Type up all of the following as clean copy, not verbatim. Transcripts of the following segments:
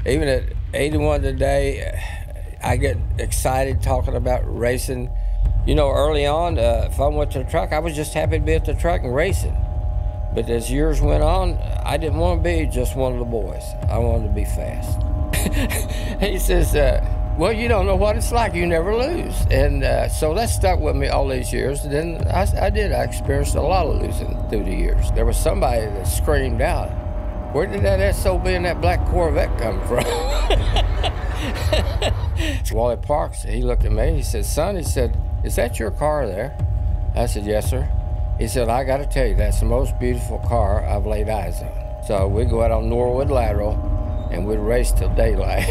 even at 81 today, I get excited talking about racing. You know, early on, if I went to the track, I was just happy to be at the track and racing. But as years went on, I didn't want to be just one of the boys. I wanted to be fast. He says, well, you don't know what it's like. You never lose. And so that stuck with me all these years. And then I experienced a lot of losing through the years. There was somebody that screamed out, where did that SOB and that black Corvette come from? Wally Parks, he looked at me, he said, son, he said, is that your car there? I said, yes, sir. He said, I got to tell you, that's the most beautiful car I've laid eyes on. So we'd go out on Norwood Lateral, and we'd race till daylight.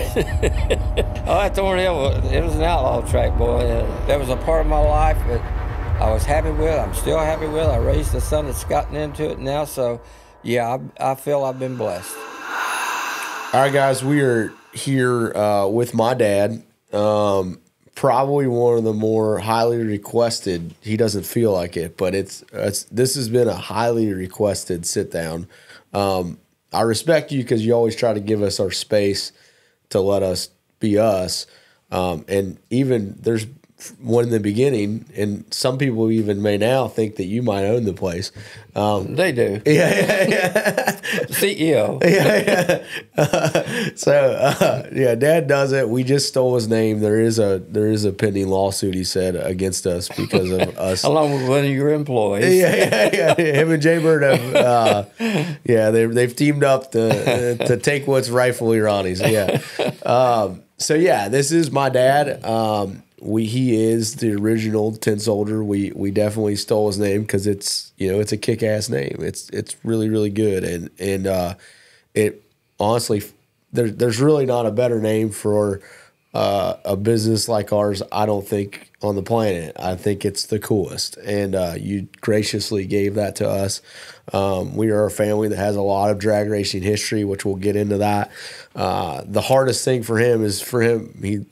Oh, at Thornhill, it was an outlaw track, boy. That was a part of my life that I was happy with. I'm still happy with. I raised a son that's gotten into it now, so yeah, I feel I've been blessed. All right, guys, we are here with my dad. Probably one of the more highly requested. He doesn't feel like it, but this has been a highly requested sit down. I respect you because you always try to give us our space to let us be us. And even there's one in the beginning, and some people even may now think that you might own the place. They do. Yeah. CEO. Yeah. Yeah, Dad does it. We just stole his name. There is a pending lawsuit, he said, against us because of us. Along with one of your employees. Yeah. Him and Jay Bird have, they've teamed up to take what's rightfully Ronnie's. Yeah. So yeah, this is my dad. He is the original Tin Soldier. We definitely stole his name because it's a kick-ass name. It's really, really good, and it honestly, there's really not a better name for a business like ours, I don't think, on the planet. I think it's the coolest, and you graciously gave that to us. We are a family that has a lot of drag racing history, which we'll get into that. The hardest thing for him is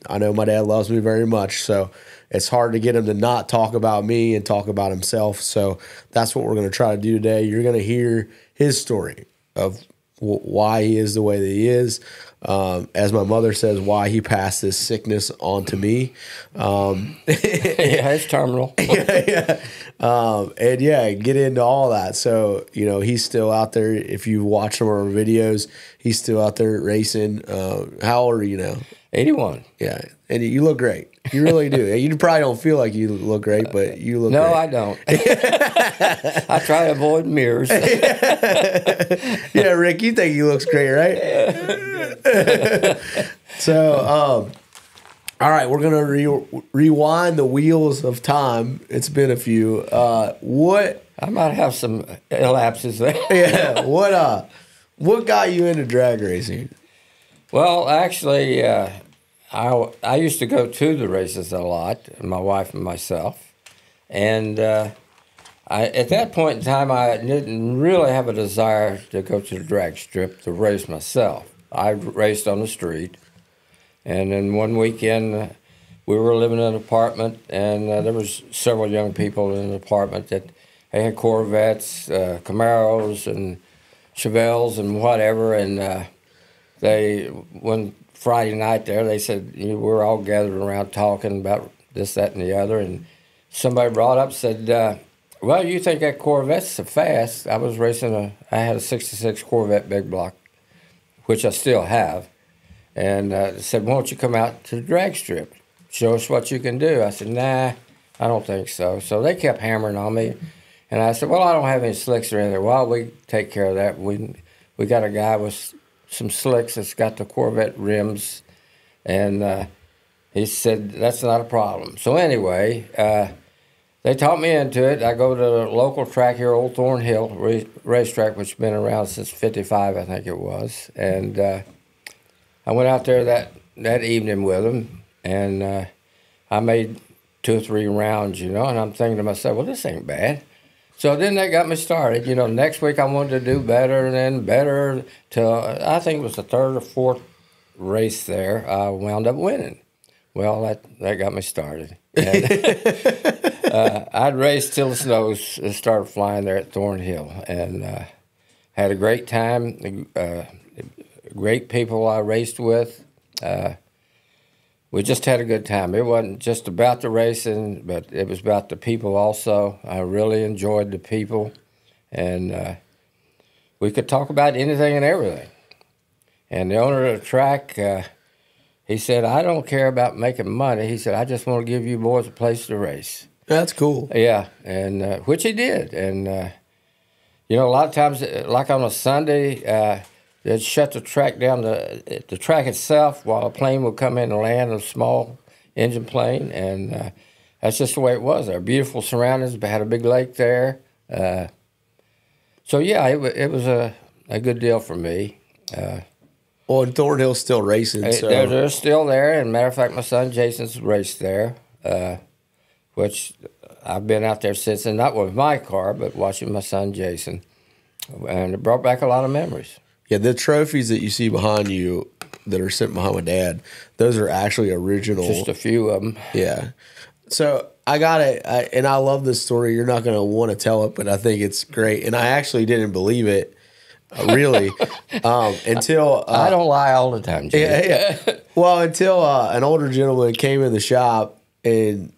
I know my dad loves me very much, so it's hard to get him to not talk about me and talk about himself. So that's what we're going to try to do today. You're going to hear his story of why he is the way that he is. As my mother says, why he passed this sickness on to me. Yeah, it's terminal. Yeah. And yeah, get into all that. So, he's still out there. If you watch some of our videos, he's still out there racing. How old are you now? 81. Yeah. And you look great. You really do. You probably don't feel like you look great, but you look great. No, I don't. I try to avoid mirrors. Yeah, Rick, you think he looks great, right? So, all right, we're going to rewind the wheels of time. It's been a few. I might have some lapses there. Yeah. What got you into drag racing? Well, actually, I used to go to the races a lot, my wife and myself. And at that point in time, I didn't really have a desire to go to the drag strip to race myself. I raced on the street. And then one weekend, we were living in an apartment, and there was several young people in the apartment that they had Corvettes, Camaros, and Chevelles, and whatever. And one Friday night there, they said, we're all gathered around talking about this, that, and the other. And somebody brought up, said, well, you think that Corvette's so fast. I was racing I had a 66 Corvette big block, which I still have. And said, why don't you come out to the drag strip? Show us what you can do. I said, nah, I don't think so. So they kept hammering on me. And I said, well, I don't have any slicks or anything. Well, we take care of that. We got a guy with some slicks that's got the Corvette rims. And he said, that's not a problem. So anyway, they taught me into it. I go to the local track here, Old Thornhill racetrack, which has been around since '55, I think it was. And I went out there that evening with them, and I made 2 or 3 rounds, and I'm thinking to myself, well, this ain't bad. So then that got me started. Next week I wanted to do better and then better till I think it was the 3rd or 4th race there. I wound up winning. Well, that got me started. And, I'd race till the snow started flying there at Thornhill, and had a great time. great people I raced with. We just had a good time. It wasn't just about the racing, but it was about the people also. I really enjoyed the people, and we could talk about anything and everything. And the owner of the track, he said, I don't care about making money. He said, I just want to give you boys a place to race. That's cool. Yeah, and which he did. And, a lot of times, like on a Sunday, they'd shut the track down, the track itself, while a plane would come in and land, a small engine plane. And that's just the way it was. Our beautiful surroundings, we had a big lake there. So, yeah, it was a good deal for me. Well, and Thornhill's still racing. So. They're still there. And matter of fact, my son Jason's raced there, which I've been out there since, and not with my car, but watching my son Jason. And it brought back a lot of memories. Yeah, the trophies that you see behind you that are sitting behind my dad, those are actually original. Just a few of them. Yeah. So I got it, and I love this story. You're not going to want to tell it, but I think it's great. And I actually didn't believe it. Really, until I don't lie all the time, Jimmy. Yeah. Well, until an older gentleman came in the shop and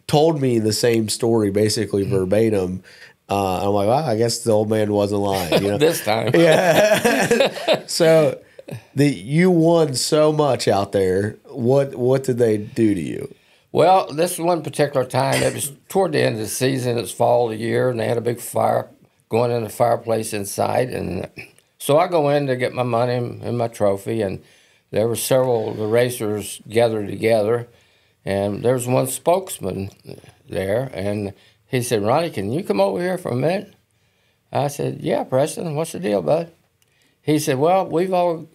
told me the same story, basically verbatim. I'm like, well, I guess the old man wasn't lying. This time, yeah. So you won so much out there. What did they do to you? Well, this one particular time, it was toward the end of the season. It was fall of the year, and they had a big fire going in the fireplace inside. And so I go in to get my money and my trophy, and there were several of the racers gathered together, and there was one spokesman there, and he said, Ronnie, can you come over here for a minute? I said, yeah, Preston, what's the deal, bud? He said, well, we've all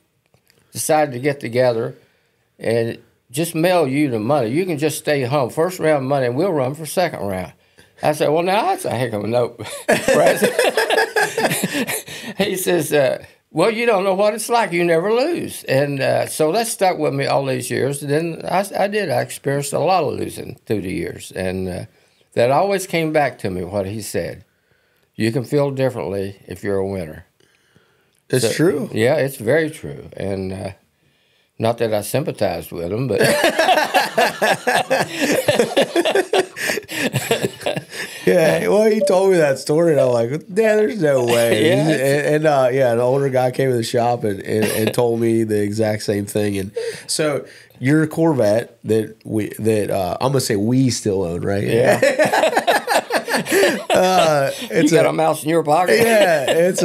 decided to get together and just mail you the money. You can just stay home. First round money, and we'll run for second round. I said, well, now that's a heck of a note, President. He says, well, you don't know what it's like. You never lose. And so that stuck with me all these years. And then I experienced a lot of losing through the years. And that always came back to me, what he said. You can feel differently if you're a winner. It's true. Yeah, it's very true. And not that I sympathized with him, but... Yeah, well, he told me that story, and I'm like, "Dad, there's no way." Yeah, an older guy came in the shop and told me the exact same thing. And so, your Corvette that I'm gonna say we still own, right? Yeah. You got a mouse in your pocket. Yeah, it's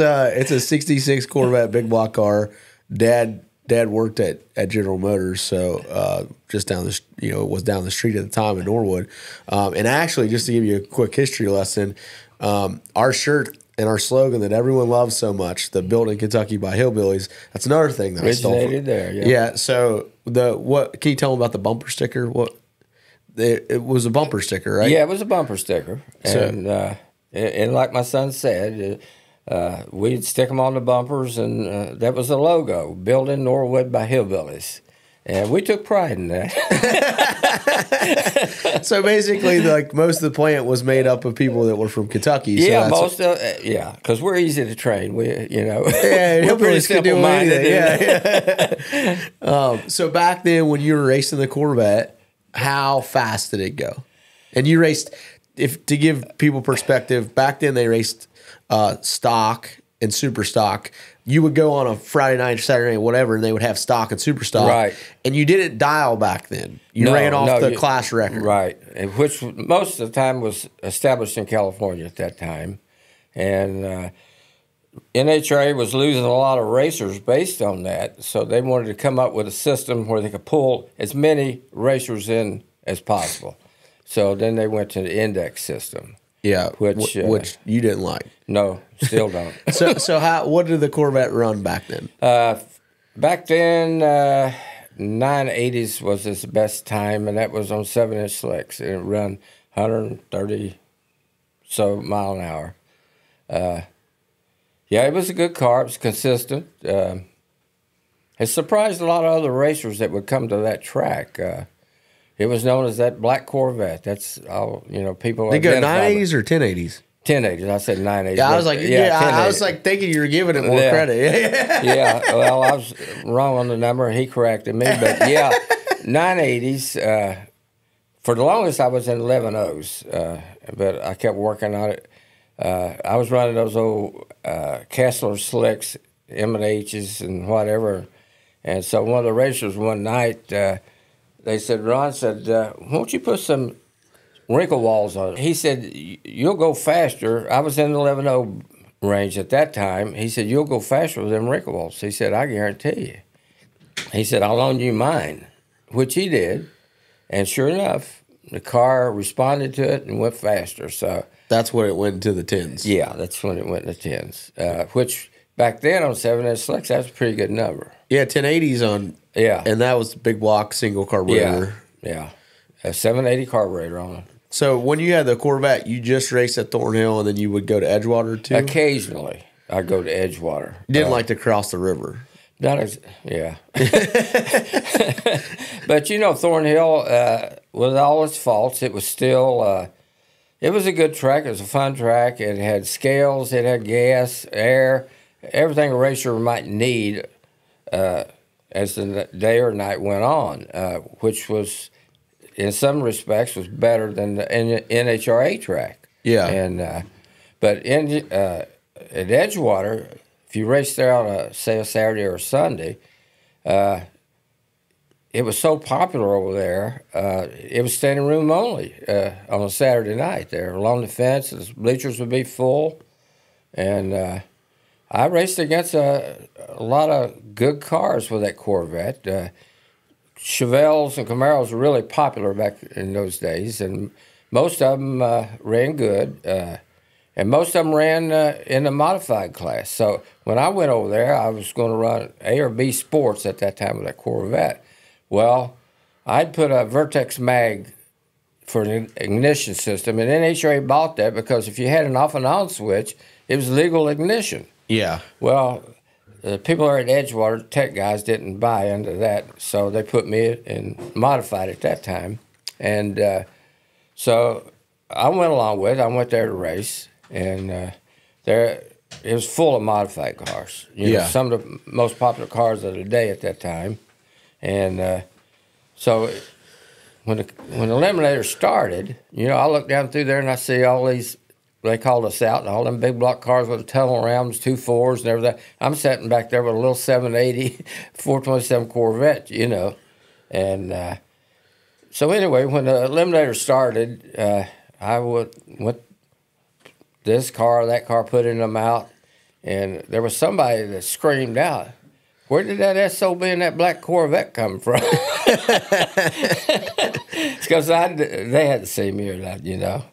a '66 Corvette big block car. Dad worked at General Motors, so just down the it was down the street at the time in Norwood. And actually, just to give you a quick history lesson, our shirt and our slogan that everyone loves so much, the "Built in Kentucky by Hillbillies," that's another thing that I stole from. Originated there. Yeah. Yeah. So what can you tell them about the bumper sticker? It was a bumper sticker, right? Yeah, it was a bumper sticker, and like my son said. We'd stick them on the bumpers, and that was the logo, built in Norwood by Hillbillies. And we took pride in that. So basically, like most of the plant was made up of people that were from Kentucky. So yeah, because we're easy to train. We're Hillbillies can do anything. Yeah. So back then, when you were racing the Corvette, how fast did it go? And you raced, to give people perspective, back then they raced stock and super stock. You would go on a Friday night, Saturday night, whatever, and they would have stock and super stock. Right. And you didn't dial back then. You ran off the class record. Right. And which most of the time was established in California at that time. And NHRA was losing a lot of racers based on that. So they wanted to come up with a system where they could pull as many racers in as possible. So then they went to the index system. Yeah, which you didn't like. No, still don't. So what did the Corvette run back then? Back then, 980s was its best time, and that was on 7-inch slicks. And it ran 130 mile an hour. It was a good car. It was consistent. It surprised a lot of other racers that would come to that track. It was known as that black Corvette. That's all people. They go 980s or 1080s? 1080s. I said 980s. Yeah, I was like, I was like thinking you were giving it more credit. Yeah, well, I was wrong on the number. He corrected me, but yeah, 980s. For the longest, I was in 11.0s, but I kept working on it. I was running those old Kessler slicks, M&H's and whatever. And so one of the racers one night, they said, Ron said, won't you put some wrinkle walls on it? He said, you'll go faster. I was in the 11.0 range at that time. He said, you'll go faster with them wrinkle walls. He said, I guarantee you. He said, I'll loan you mine, which he did. And sure enough, the car responded to it and went faster. So that's when it went into the 10s. Yeah, that's when it went in the 10s, which back then on 7-inch slicks, that's a pretty good number. Yeah, 1080s on. Yeah. And that was big block, single carburetor. Yeah. A 780 carburetor on it. So when you had the Corvette, you just raced at Thornhill and then you would go to Edgewater too? Occasionally, I'd go to Edgewater. You didn't like to cross the river? Yeah. But, Thornhill, with all its faults, it was still, it was a good track. It was a fun track. It had scales. It had gas, air, everything a racer might need as the day or night went on, which was, in some respects, was better than the NHRA track. Yeah. And but at Edgewater, if you raced there on a Saturday or a Sunday, it was so popular over there. It was standing room only on a Saturday night there along the fence. The bleachers would be full, and I raced against a lot of good cars with that Corvette. Chevelles and Camaros were really popular back in those days, and most of them ran good, and most of them ran in the modified class. So when I went over there, I was going to run A or B sports at that time with that Corvette. Well, I'd put a Vertex mag for an ignition system, and NHRA bought that because if you had an off and on switch, it was legal ignition. Yeah. Well, the people there at Edgewater, tech guys, didn't buy into that, so they put me in modified at that time. And so I went along with it. I went there to race, and there it was full of modified cars. Some of the most popular cars of the day at that time. And so when the Eliminator started, I looked down through there and I see all these, they called us out, and all them big block cars with the tunnel rams, 2.4s and everything. I'm sitting back there with a little 780, 427 Corvette, And so anyway, when the Eliminator started, I went this car, that car, put in them out, and there was somebody that screamed out, where did that SOB and that black Corvette come from? Because they hadn't seen me or that,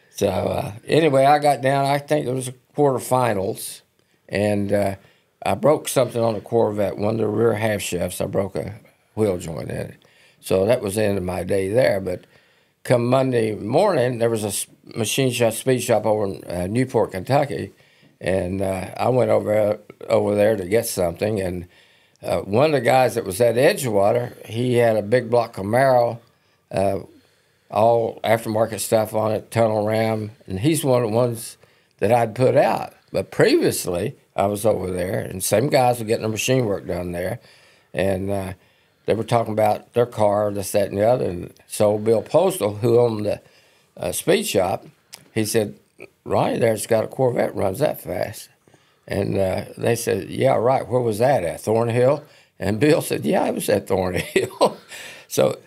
So anyway, I got down, I think it was quarterfinals, and I broke something on the Corvette, one of the rear half shafts. I broke a wheel joint in it. So that was the end of my day there. But come Monday morning, there was a machine shop, speed shop over in Newport, Kentucky, and I went over there to get something, and one of the guys that was at Edgewater, he had a big block Camaro, all aftermarket stuff on it, tunnel ram, and he's one of the ones that I'd put out. But previously, I was over there, and same guys were getting their machine work done there, and they were talking about their car, this, that, and the other. And so Bill Postal, who owned the speed shop, he said, Ronnie there's got a Corvette, runs that fast. And they said, yeah, right, where was that at, Thornhill? And Bill said, yeah, I was at Thornhill. So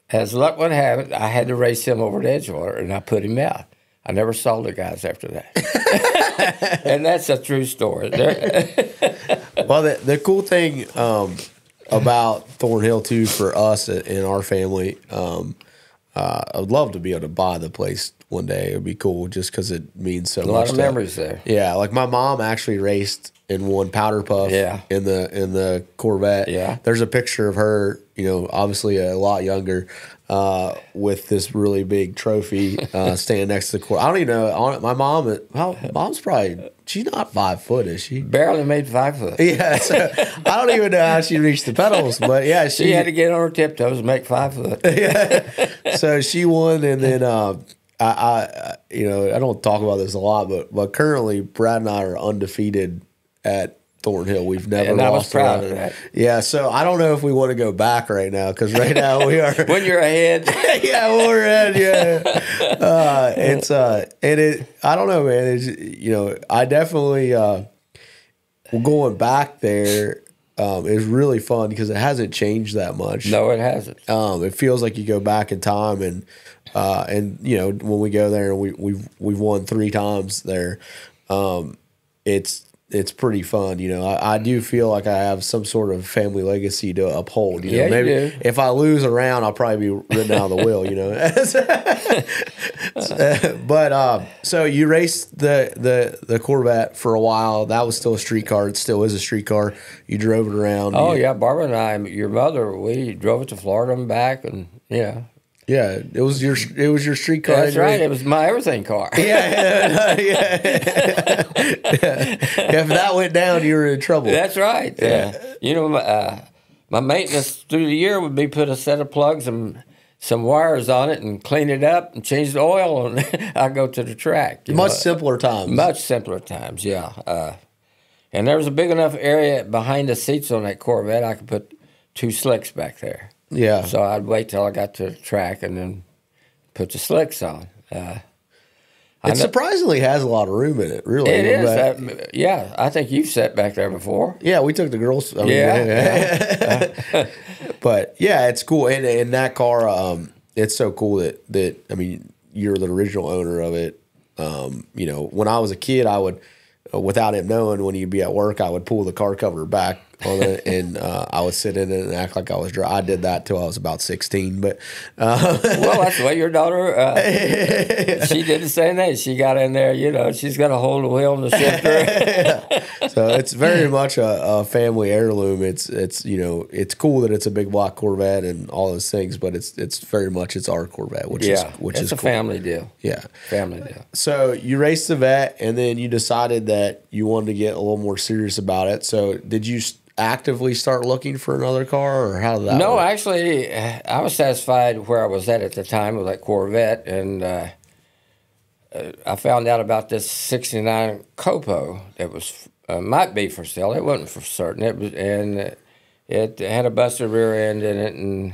as luck would have it, I had to race him over to Edgewater, and I put him out. I never saw the guys after that. And that's a true story. Well, the cool thing about Thornhill, too, for us in our family, I would love to be able to buy the place one day. It would be cool just because it means so much. A lot of memories there. Yeah, like my mom actually raced and won Powder Puff in the Corvette. Yeah. There's a picture of her, obviously a lot younger, with this really big trophy standing next to the Corvette. I don't even know. My mom's probably, she's not 5 foot, is she? Barely made 5 foot. Yeah, so I don't even know how she reached the pedals, but yeah. She had to get on her tiptoes and make 5 foot. Yeah. So she won, and then I don't talk about this a lot, but currently Brad and I are undefeated at Thornhill. We've never and lost. I was proud of that. Yeah, so I don't know if we want to go back right now because right now we are when you're ahead. yeah, when we're ahead. Yeah, I don't know, man. It's, I definitely going back there is really fun because it hasn't changed that much. No, it hasn't. It feels like you go back in time and when we go there and we've won 3 times there, it's pretty fun. I do feel like I have some sort of family legacy to uphold. Yeah, maybe you do. if I lose a round, I'll probably be written out of the will. But so you raced the Corvette for a while. That was still a street car. It still is a street car. You drove it around. Oh yeah, Barbara and I, your mother, we drove it to Florida and back, and yeah. Yeah, it was your street car. That's right. It was my everything car. Yeah. If that went down, you were in trouble. That's right. Yeah. My maintenance through the year would be put a set of plugs and some wires on it and clean it up and change the oil, and I'd go to the track. Much simpler times. Much simpler times, yeah. And there was a big enough area behind the seats on that Corvette, I could put 2 slicks back there. Yeah. So I'd wait till I got to the track and then put the slicks on. It surprisingly has a lot of room in it, really. It is. Yeah, I think you've sat back there before. Yeah, we took the girls. Yeah. But yeah, it's cool. And in that car, it's so cool that you're the original owner of it. When I was a kid, I would, without him knowing, when he'd be at work, I would pull the car cover back on it, and I would sit in it and act like I was driving. I did that till I was about 16. But well, that's the way your daughter. She did the same thing. She got in there. She's got a hold of the wheel and the shifter. So it's very much a family heirloom. It's cool that it's a big block Corvette and all those things, but it's very much it's our Corvette, which is it's a cool. Family deal. Yeah, family deal. So you raced the Vet, and then you decided that you wanted to get a little more serious about it. So did you actively start looking for another car, or how did that No, work? actually, I was satisfied where I was at the time with that Corvette, and I found out about this '69 COPO that was might be for sale. It wasn't for certain. It had a busted rear end in it, and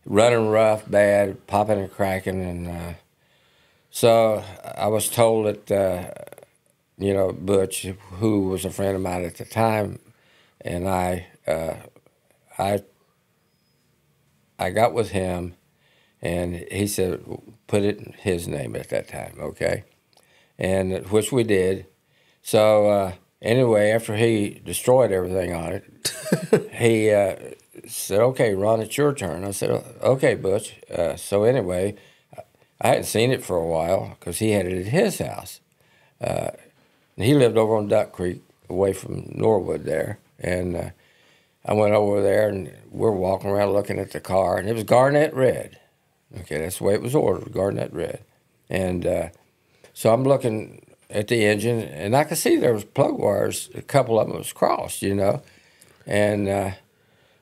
running rough, bad, popping and cracking, and so I was told that Butch, who was a friend of mine at the time, and I got with him, and he said, put it in his name at that time, okay? And which we did. So anyway, after he destroyed everything on it, he said, okay, Ron, it's your turn. I said, okay, Butch. So anyway, I hadn't seen it for a while because he had it at his house. He lived over on Duck Creek, away from Norwood there. And I went over there, and we're walking around looking at the car, and it was garnet red. Okay, that's the way it was ordered, garnet red. And so I'm looking at the engine, and I could see there was plug wires. A couple of them was crossed, And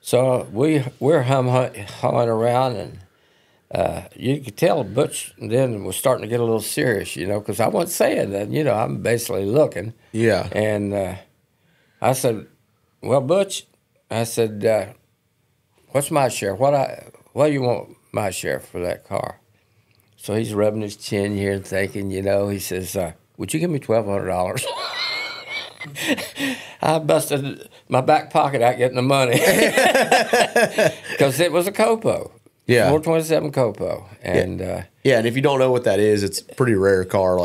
so we're humming around, and you could tell Butch then was starting to get a little serious, because I wasn't saying that, I'm basically looking. Yeah. And I said, well, Butch, I said, what's my share? What do you want my share for that car? So he's rubbing his chin here and thinking, he says, would you give me $1,200? I busted my back pocket out getting the money because it was a COPO. Yeah. 427 COPO. And and if you don't know what that is, it's a pretty rare car.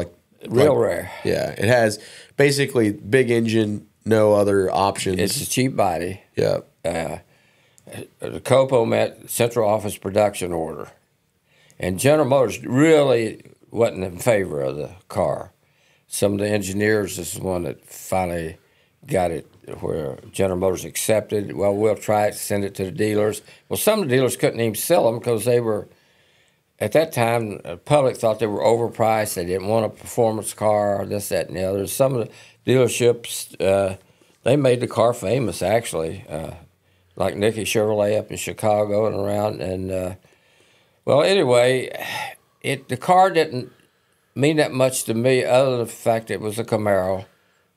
Real rare. Yeah. It has basically big engine, no other options. It's a cheap body. Yeah. The COPO meant Central Office Production Order. And General Motors really wasn't in favor of the car. Some of the engineers is the one that finally got it where General Motors accepted, well, we'll try it, send it to the dealers. Well, some of the dealers couldn't even sell them because they were, at that time, the public thought they were overpriced. They didn't want a performance car, this, that, and the other. Some of the dealerships, they made the car famous, actually, like Nicky Chevrolet up in Chicago and around. And, well, anyway, the car didn't mean that much to me, other than the fact it was a Camaro.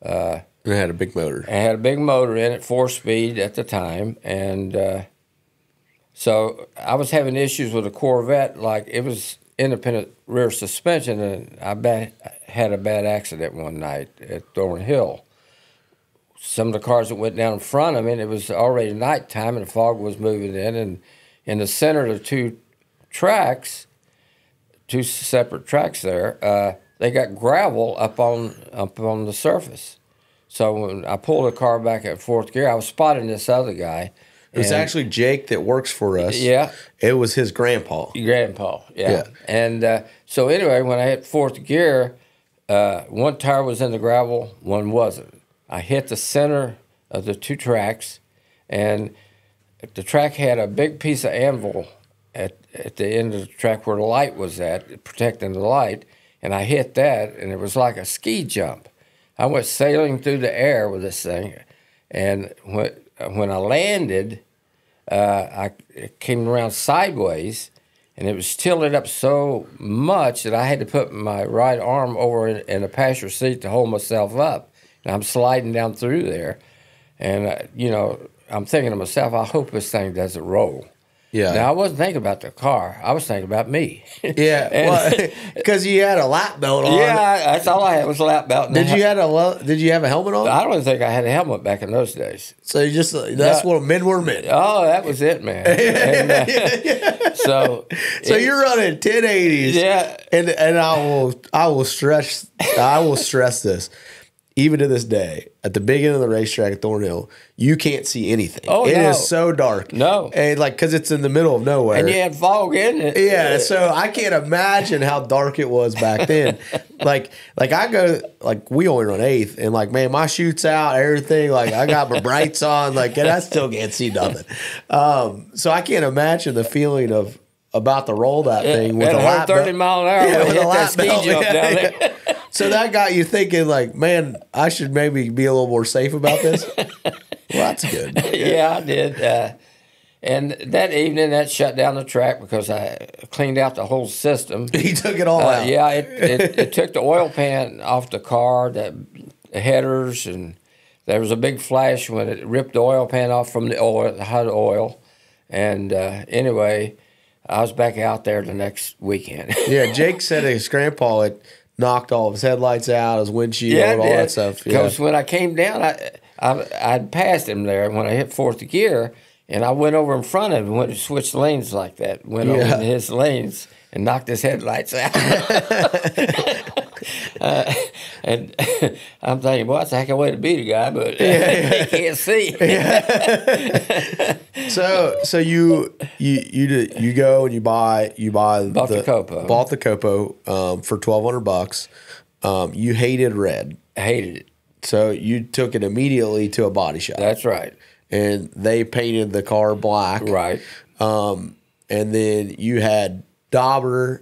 It had a big motor. It had a big motor in it, 4-speed at the time, and so I was having issues with a Corvette. Like, it was independent rear suspension, and I had a bad accident one night at Thornhill. Some of the cars that went down in front of me, and it was already nighttime, and the fog was moving in, and in the center of the two separate tracks there, they got gravel up on the surface. So when I pulled the car back at fourth gear, I was spotting this other guy. It was actually Jake that works for us. Yeah. It was his grandpa. Yeah. And so anyway, when I hit fourth gear, one tire was in the gravel, one wasn't. I hit the center of the two tracks, and the track had a big piece of anvil at the end of the track where the light was at, protecting the light, and I hit that, and it was like a ski jump. I went sailing through the air with this thing, and when I landed, it came around sideways, and it was tilted up so much that I had to put my right arm over in the passenger seat to hold myself up. And I'm sliding down through there, and I'm thinking to myself, I hope this thing doesn't roll. Yeah. Now, I wasn't thinking about the car. I was thinking about me. Yeah, because you had a lap belt on. Yeah, that's all I had was a lap belt. Did you have a helmet on? I don't think I had a helmet back in those days. So that's what men were men. Oh, that was it, man. And, so you're running 1080s. Yeah. And I will stress this. Even to this day, at the big end of the racetrack at Thornhill, you can't see anything. Oh, It no. is so dark. No. And because it's in the middle of nowhere. And you had fog in it. Yeah, so I can't imagine how dark it was back then. like I go, we only run 8th, and man, my chute's out, everything. I got my brights on, and I still can't see nothing. So I can't imagine the feeling about to roll that thing with at a lap belt. 130 mile an hour, Yeah, with hit a lap that ski belt. jump down there. So that got you thinking, man, I should maybe be a little more safe about this. Well, that's good. Yeah, I did. And that evening, that shut down the track because I cleaned out the whole system. He took it all out. Yeah, it took the oil pan off the car, the headers, and there was a big flash when it ripped the oil pan off from the hot oil. And anyway, I was back out there the next weekend. Yeah, Jake said his grandpa had knocked all of his headlights out, his windshield, all that stuff. Because when I came down, I'd passed him there when I hit fourth gear, and I went over in front of him, went to switch lanes like that, went over in his lanes and knocked his headlights out. And I'm thinking, well, that's a heck of a way to beat a guy, but he can't see. So you go and you buy Bought the COPO. Bought the COPO for $1,200. You hated red. I hated it. So you took it immediately to a body shop. That's right. And they painted the car black. Right. And then you had Dauber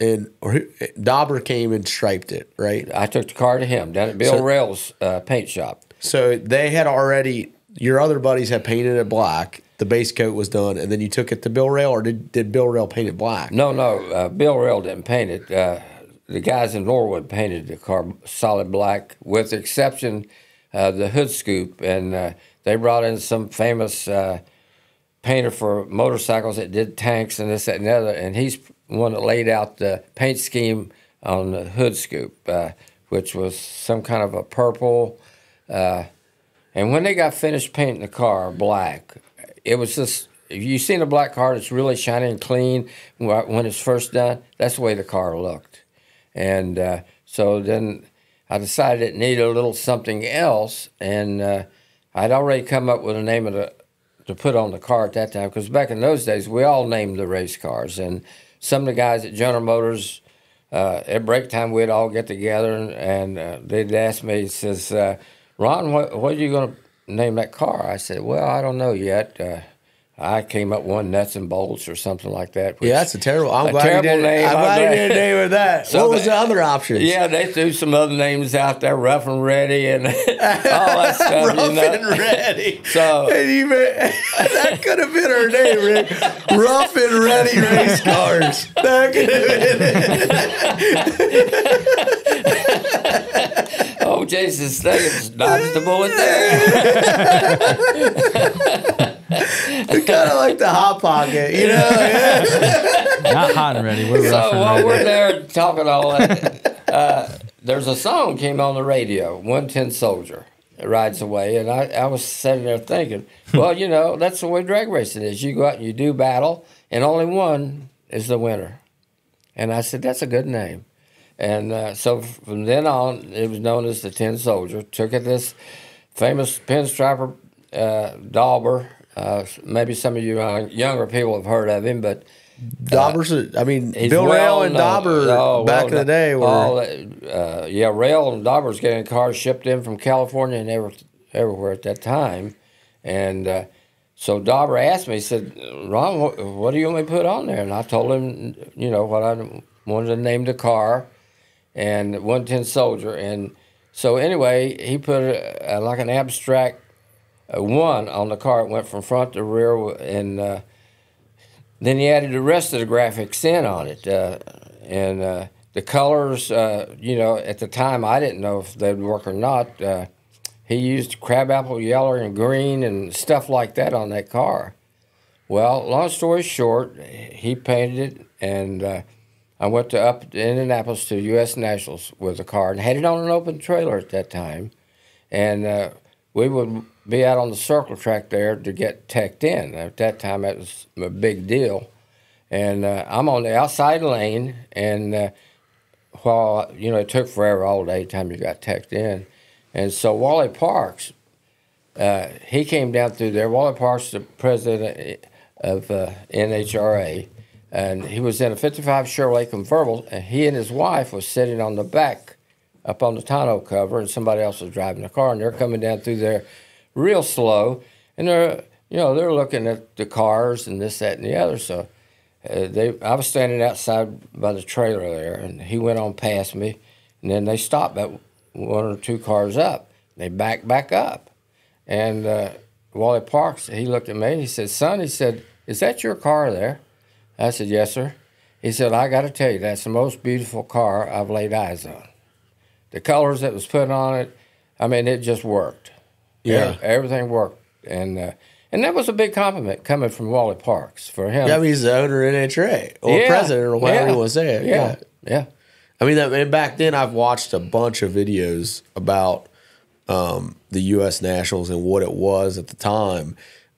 came and striped it, right? I took the car to him down at Bill Rail's paint shop. So they had already, your other buddies had painted it black. The base coat was done, and then you took it to Bill Rail, or did Bill Rail paint it black? No, Bill Rail didn't paint it. The guys in Norwood painted the car solid black, with the exception the hood scoop, and they brought in some famous painter for motorcycles that did tanks and this, that, and the other, and he's one that laid out the paint scheme on the hood scoop, which was some kind of a purple. And when they got finished painting the car black, it was just, if you've seen a black car that's really shiny and clean when it's first done, that's the way the car looked. And so then I decided it needed a little something else, and I'd already come up with a name to put on the car at that time, because back in those days, we all named the race cars. And some of the guys at General Motors, at break time, we'd all get together, and they'd ask me, says, Ron, what are you going to name that car? I said, well, I don't know yet. I came up with one nuts and bolts or something like that. Yeah, that's a terrible. I'm glad terrible you did. name. I'm glad you didn't name it that. So what was the other options? Yeah, they threw some other names out there, Rough and Ready, and all that stuff. Rough and Ready. So and that could have been her name, Rick. Rough and Ready Race Cars. That could have been. Oh, Jason Statham dodged the bullet there. It's kind of like the Hot Pocket, you know? Not hot and ready. We're rough So and while ready. we're there talking all that, there's a song came on the radio, One Tin Soldier Rides Away, and I was sitting there thinking, well, you know, that's the way drag racing is. You go out and you do battle, and only one is the winner. And I said, that's a good name. And so from then on, it was known as the Tin Soldier. Took it this famous pinstriper, Dauber. Maybe some of you younger people have heard of him, but Daubers, I mean, he's Bill Rail well and known. Dauber back in the day were. Rail and Daubers getting cars shipped in from California and everywhere at that time. And so Dauber asked me, he said, Ron, what do you want me to put on there? And I told him, you know, what I wanted to name the car, and One Tin Soldier. And so anyway, he put like an abstract one on the car. It went from front to rear, and then he added the rest of the graphics in on it. And the colors, you know, at the time I didn't know if they'd work or not. He used crabapple yellow and green and stuff like that on that car. Well, long story short, he painted it, and I went up to Indianapolis to U.S. Nationals with the car and had it on an open trailer at that time. And we would be out on the circle track there to get teched in. At that time, that was a big deal. And I'm on the outside lane, and while, you know, it took forever all day time you got teched in. And so Wally Parks, he came down through there. Wally Parks, the president of NHRA, and he was in a 55 Chevrolet convertible, and he and his wife was sitting on the back up on the tonneau cover, and somebody else was driving the car, and they're coming down through there real slow, and they're looking at the cars and this, that, and the other. So I was standing outside by the trailer there, and he went on past me, and then they stopped about one or two cars up. They backed back up, and Wally Parks, he looked at me, and he said, son, he said, is that your car there? I said, yes, sir. He said, I got to tell you, that's the most beautiful car I've laid eyes on. The colors that was put on it, I mean, it just worked. Yeah. Everything worked. And that was a big compliment coming from Wally Parks for him. Yeah, I mean, he's the owner of NHRA, or president, or whatever you want to say it. Yeah. I mean, and back then I've watched a bunch of videos about the U.S. Nationals and what it was at the time.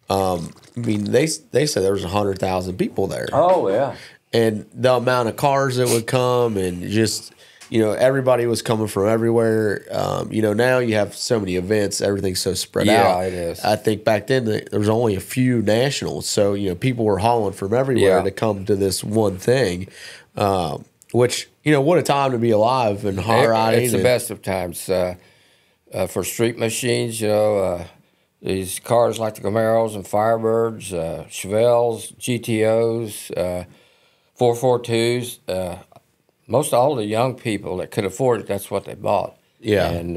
I mean, they said there was 100,000 people there. Oh, yeah. And the amount of cars that would come, and just, you know, everybody was coming from everywhere. You know, now you have so many events, everything's so spread out. Yeah, it is. I think back then there was only a few nationals, so, you know, people were hauling from everywhere to come to this one thing, which, you know, what a time to be alive and hot riding. It's the best of times for street machines, you know. These cars like the Camaros and Firebirds, Chevelles, GTOs, 442s, most all the young people that could afford it, that's what they bought. Yeah. And,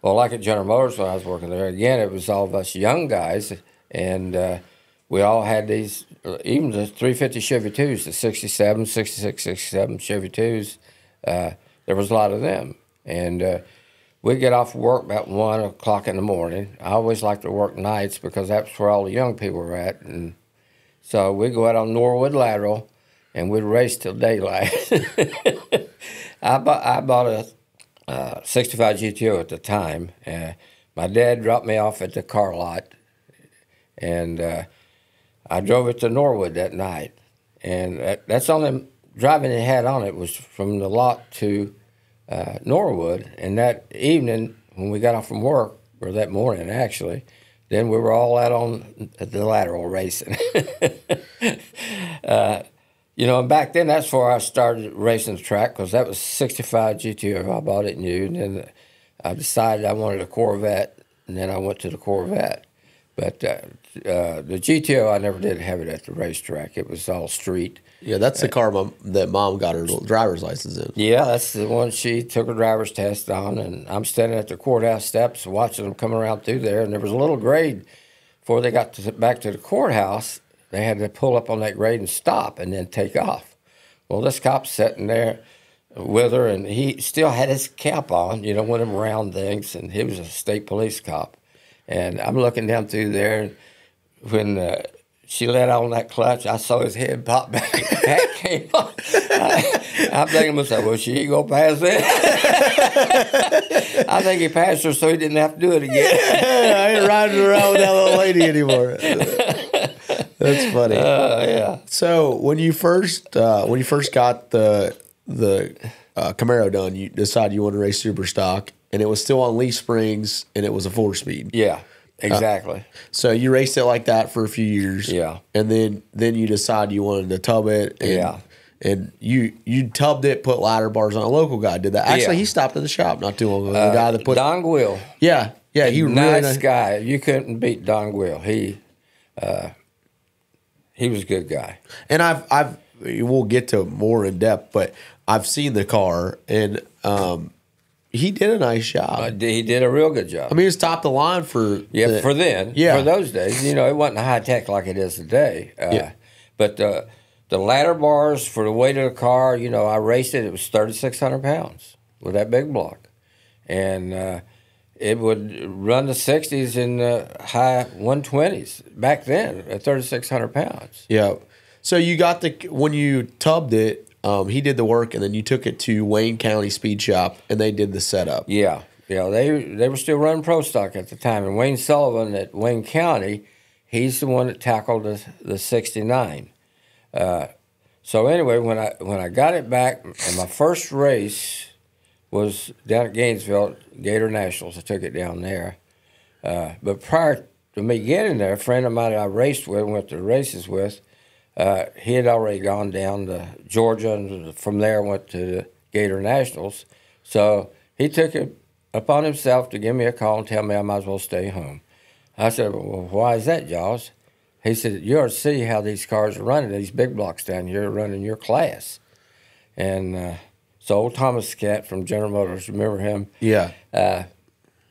well, like at General Motors when I was working there, again, it was all of us young guys, and we all had these, even the 350 Chevy 2s, the 67, 66, 67 Chevy 2s, there was a lot of them. And we'd get off work about 1 o'clock in the morning. I always liked to work nights because that's where all the young people were at. And so we'd go out on Norwood Lateral, and we'd race till daylight. I bought a 65 GTO at the time. My dad dropped me off at the car lot, and I drove it to Norwood that night. And that's the only driving it had on it was from the lot to Norwood. And that evening, when we got off from work, or that morning actually, then we were all out on the lateral racing. You know, and back then, that's where I started racing the track, because that was 65 GTO. I bought it new, and then I decided I wanted a Corvette, and then I went to the Corvette. But the GTO, I never did have it at the racetrack. It was all street. Yeah, that's the car that Mom got her driver's license in. Yeah, that's the one she took her driver's test on, and I'm standing at the courthouse steps watching them come around through there, and there was a little grade before they got back to the courthouse. They had to pull up on that grade and stop and then take off. Well, this cop's sitting there with her, and he still had his cap on, you know, one of them round things, and he was a state police cop. And I'm looking down through there, and when she let on that clutch, I saw his head pop back. That came on. I'm thinking to myself, well, she ain't going to pass it. I think he passed her so he didn't have to do it again. I ain't riding around with that little lady anymore. That's funny. Yeah. So when you first got the Camaro done, you decided you wanted to race super stock, and it was still on leaf springs, and it was a 4-speed. Yeah, exactly. So you raced it like that for a few years. Yeah. And then you decided you wanted to tub it. And, Yeah. And you tubbed it, put ladder bars on. A local guy did that. Actually, Yeah. He stopped in the shop not too long ago. The guy that put Don Gwill. Yeah. He Nice guy. You couldn't beat Don Gwill. He was a good guy. And we'll get to more in depth, but I've seen the car, and he did a nice job. He did a real good job. I mean, it's top of the line for for then. Yeah. For those days. You know, it wasn't high tech like it is today. But the ladder bars for the weight of the car, you know, I raced it. It was 3,600 pounds with that big block. And it would run the 60s in the high 120s back then at 3,600 pounds. Yeah. So you got when you tubbed it, he did the work, and then you took it to Wayne County Speed Shop, and they did the setup. Yeah. They were still running pro stock at the time. And Wayne Sullivan at Wayne County, he's the one that tackled the 69. So anyway, when I got it back, and my first race was down at Gainesville, Gator Nationals. I took it down there. But prior to me getting there, a friend of mine that I raced with, went to races with, he had already gone down to Georgia, and from there went to the Gator Nationals. So he took it upon himself to give me a call and tell me I might as well stay home. I said, well, why is that, Jaws? He said, you ought to see how these cars are running, these big blocks down here running your class. And so old Thomas Cat from General Motors, remember him? Yeah.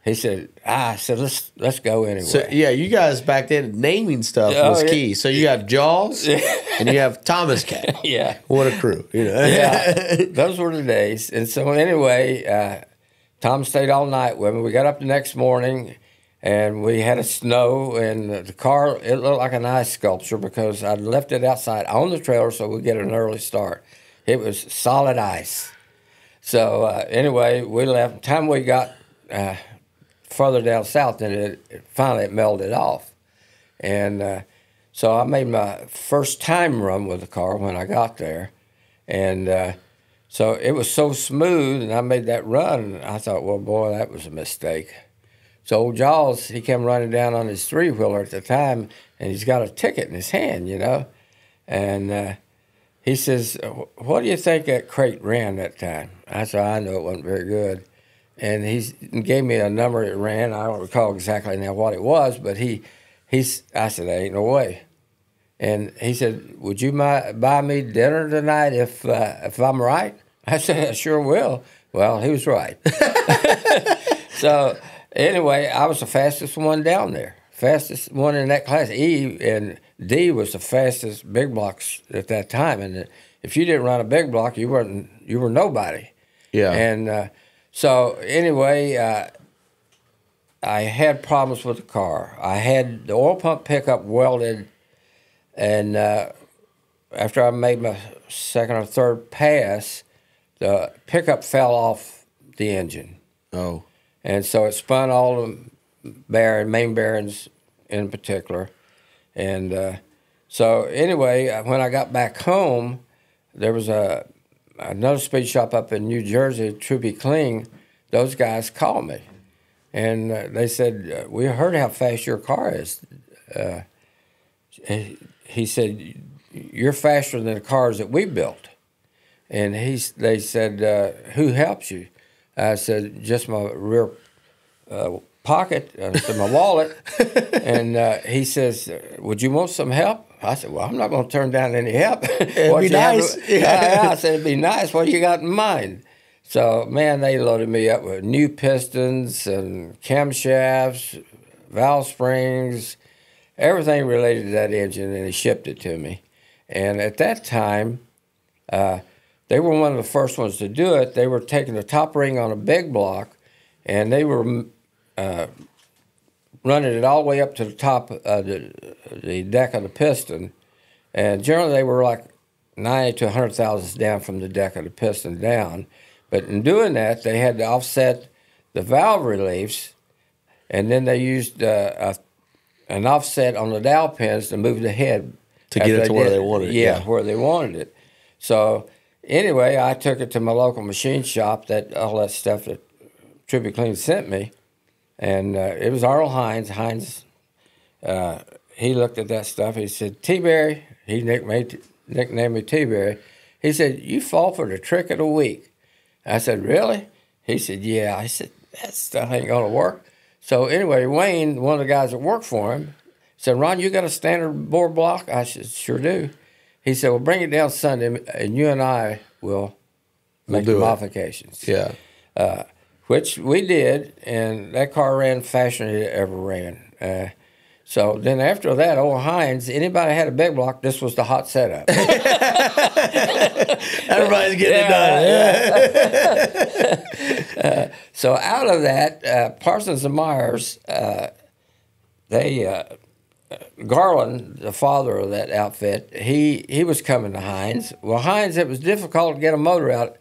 He said, let's go anyway. So, yeah, you guys back then, naming stuff was key. So you have Jaws and you have Thomas Cat. Yeah. What a crew. You know? Yeah, those were the days. And so anyway, Tom stayed all night with me. We got up the next morning, and we had a snow, and the car, it looked like an ice sculpture because I'd left it outside on the trailer so we'd get an early start. It was solid ice. So anyway, we left. By the time we got further down south, and it finally melted off. And so I made my first time run with the car when I got there. And so it was so smooth, and I made that run, and I thought, well, boy, that was a mistake. So old Jaws, he came running down on his three-wheeler at the time, and he's got a ticket in his hand, you know. And he says, what do you think that crate ran that time? I said, I know it wasn't very good. And he gave me a number it ran. I don't recall exactly now what it was, but I said, there ain't no way. And he said, would you buy me dinner tonight if I'm right? I said, I sure will. Well, he was right. So anyway, I was the fastest one down there, fastest one in that class. E and D was the fastest big blocks at that time. And if you didn't run a big block, you were nobody. Yeah. And so anyway, I had problems with the car. I had the oil pump pickup welded, and after I made my second or third pass, the pickup fell off the engine. Oh. And so it spun all the main bearings in particular. And so anyway, when I got back home, there was another speed shop up in New Jersey, Truby Kling. Those guys called me. And they said, we heard how fast your car is. He said, you're faster than the cars that we built. And they said, who helps you? I said, just my rear pocket, to my wallet, and he says, "Would you want some help?" I said, "Well, I'm not going to turn down any help." It'd be nice. I said, "It'd be nice. What do you got in mind?" So, man, they loaded me up with new pistons and camshafts, valve springs, everything related to that engine, and he shipped it to me. And at that time, they were one of the first ones to do it. They were taking the top ring on a big block, and they were running it all the way up to the top of the deck of the piston. And generally, they were like 90 to 100 thousandths down from the deck of the piston down. But in doing that, they had to offset the valve reliefs, and then they used an offset on the dowel pins to move the head. To get it to where they wanted it. Yeah, where they wanted it. So anyway, I took it to my local machine shop, all that stuff that Tribute Clean sent me, and it was Arnold Hines. Hines, he looked at that stuff. He said, "T-Berry," he nicknamed me T-Berry. He said, "You fall for the trick of the week." I said, "Really?" He said, "Yeah." I said, "That stuff ain't going to work." So anyway, Wayne, one of the guys that worked for him, said, "Ron, you got a standard bore block?" I said, "Sure do." He said, "Well, bring it down Sunday, and you and I will make the modifications." Yeah. Which we did, and that car ran faster than it ever ran. So then after that, old Hines, anybody had a big block, this was the hot setup. Everybody's getting it done. So out of that, Parsons and Myers, Garland, the father of that outfit, he was coming to Hines. Well, Hines, it was difficult to get a motor out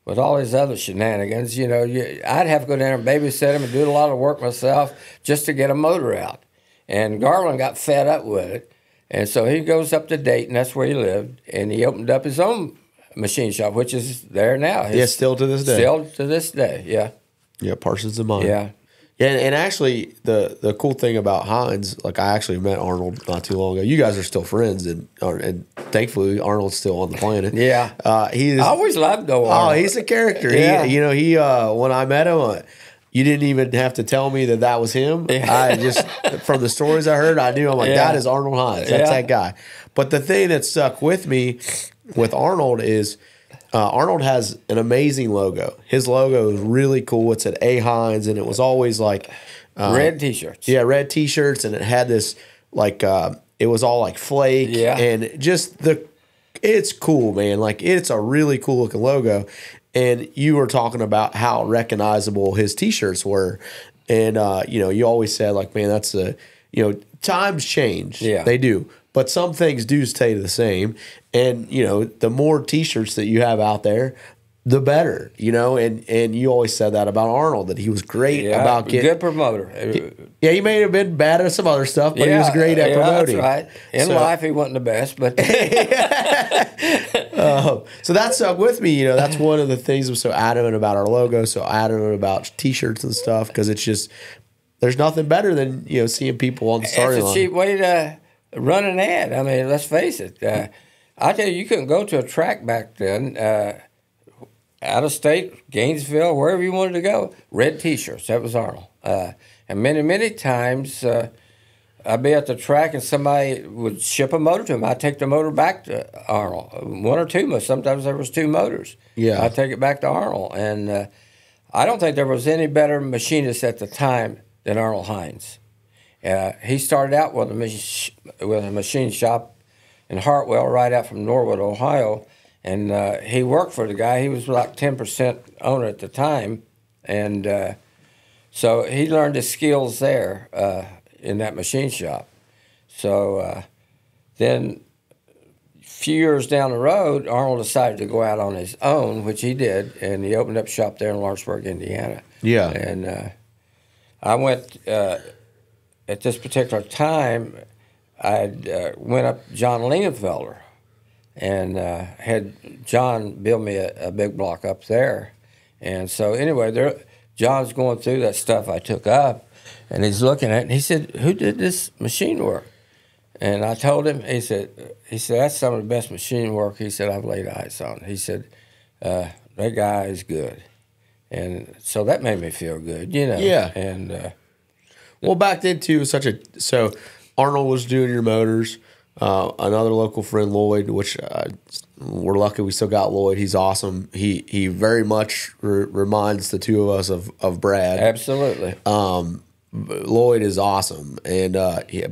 with all his other shenanigans. You know, I'd have to go down there and babysit him and do a lot of work myself just to get a motor out. And Garland got fed up with it. And so he goes up to Dayton, that's where he lived, and he opened up his own machine shop, which is there now. Still to this day. Still to this day, yeah. Yeah, Parsons and Myers. Yeah. Yeah, and actually, the cool thing about Hines, like I actually met Arnold not too long ago. You guys are still friends, and thankfully Arnold's still on the planet. Yeah, I always loved Arnold. Oh, he's a character. Yeah. He when I met him, you didn't even have to tell me that was him. Yeah. I just from the stories I heard, I knew. I'm like, that is Arnold Hines. That's that guy. But the thing that stuck with me with Arnold is. Arnold has an amazing logo. His logo is really cool. It's at A. Hines, and it was always like red T-shirts. Yeah, red T-shirts, and it had this like it was all like flake, and just it's cool, man. Like it's a really cool looking logo. And you were talking about how recognizable his T-shirts were, and you always said like, man, that's times change. Yeah, they do. But some things do stay the same. And, the more T-shirts that you have out there, the better, And you always said that about Arnold, that he was great about getting... good promoter. He may have been bad at some other stuff, but he was great at promoting. That's right. In life, he wasn't the best, but... So that stuck with me. That's one of the things I'm so adamant about our logo, so adamant about T-shirts and stuff, because it's just... There's nothing better than, seeing people on the starting line. It's a cheap way to... run an ad. I mean, let's face it. I tell you couldn't go to a track back then, out of state, Gainesville, wherever you wanted to go. Red T-shirts. That was Arnold. And many, many times, I'd be at the track and somebody would ship a motor to him. I'd take the motor back to Arnold. One or two. Sometimes there was two motors. Yeah. I'd take it back to Arnold. And I don't think there was any better machinist at the time than Arnold Hines. He started out with a machine shop in Hartwell, right out from Norwood, Ohio, and he worked for the guy. He was like 10% owner at the time, and so he learned his skills there in that machine shop. So then a few years down the road, Arnold decided to go out on his own, which he did, and he opened up a shop there in Lawrenceburg, Indiana. Yeah. And I went... at this particular time, I went up John Lingenfelder and had John build me a big block up there. And so anyway, John's going through that stuff I took up, and he's looking at it, and he said, "Who did this machine work?" And I told him, he said, "That's some of the best machine work," he said, "I've laid eyes on." He said, "That guy is good." And so that made me feel good, you know. Yeah. And well, back then too, so Arnold was doing your motors. Another local friend, Lloyd, which we're lucky we still got Lloyd. He's awesome. He very much reminds the two of us of Brad. absolutely. Lloyd is awesome, and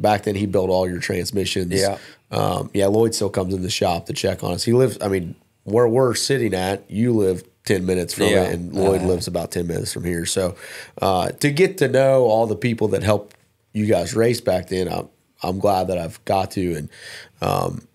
back then he built all your transmissions. Yeah. Lloyd still comes in the shop to check on us. He lives, I mean, where we're sitting at, you live 10 minutes from it, and Lloyd lives about 10 minutes from here. So to get to know all the people that helped you guys race back then, I'm glad that I've got to. And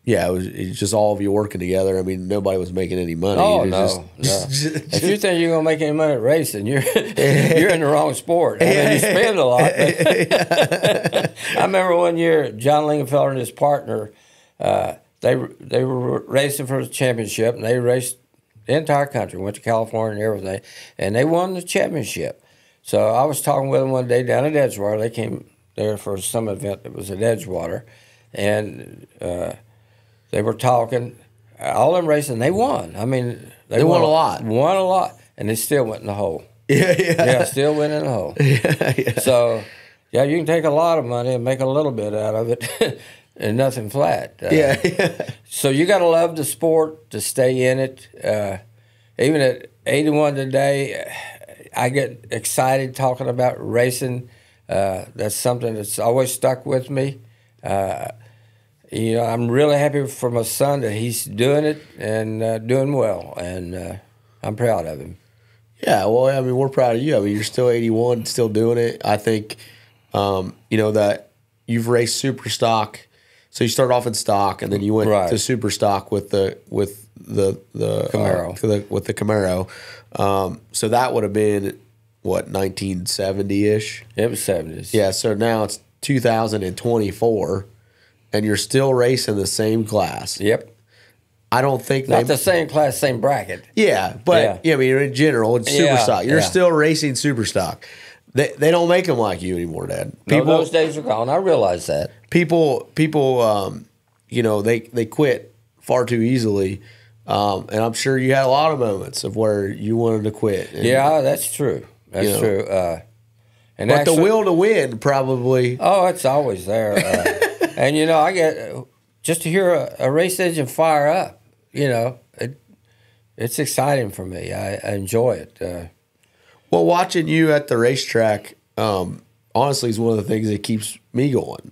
it's just all of you working together. I mean, nobody was making any money. Oh, no. If you think you're going to make any money at racing, you're in the wrong sport. I mean, you spend a lot. I remember one year, John Lingenfelder and his partner, they were racing for the championship, and they raced the entire country, went to California and everything, and they won the championship. So I was talking with them one day down at Edgewater. They came there for some event that was at Edgewater, and they were talking. All them racing, they won. I mean, they won a lot. Won a lot, and they still went in the hole. Yeah, still went in the hole. So, you can take a lot of money and make a little bit out of it, and nothing flat. So you got to love the sport to stay in it. Even at 81 today, I get excited talking about racing. That's something that's always stuck with me. I'm really happy for my son that he's doing it and doing well, and I'm proud of him. Yeah, well, I mean, we're proud of you. I mean, you're still 81, still doing it. I think, that you've raced super stock. So you started off in stock, and then you went to super stock with the Camaro. With the Camaro. So that would have been what, 1970-ish? It was 70s. Yeah. So now it's 2024, and you're still racing the same class. Yep. I don't think not the same class, same bracket. Yeah, but I mean, in general, it's super stock. You're still racing super stock. They don't make them like you anymore, Dad. Those days are gone. I realize that. People, they quit far too easily, and I'm sure you had a lot of moments of where you wanted to quit. And, that's true. That's true. But actually, the will to win probably. Oh, it's always there. And I get just to hear a race engine fire up. It's exciting for me. I enjoy it. Well, watching you at the racetrack, honestly, is one of the things that keeps me going.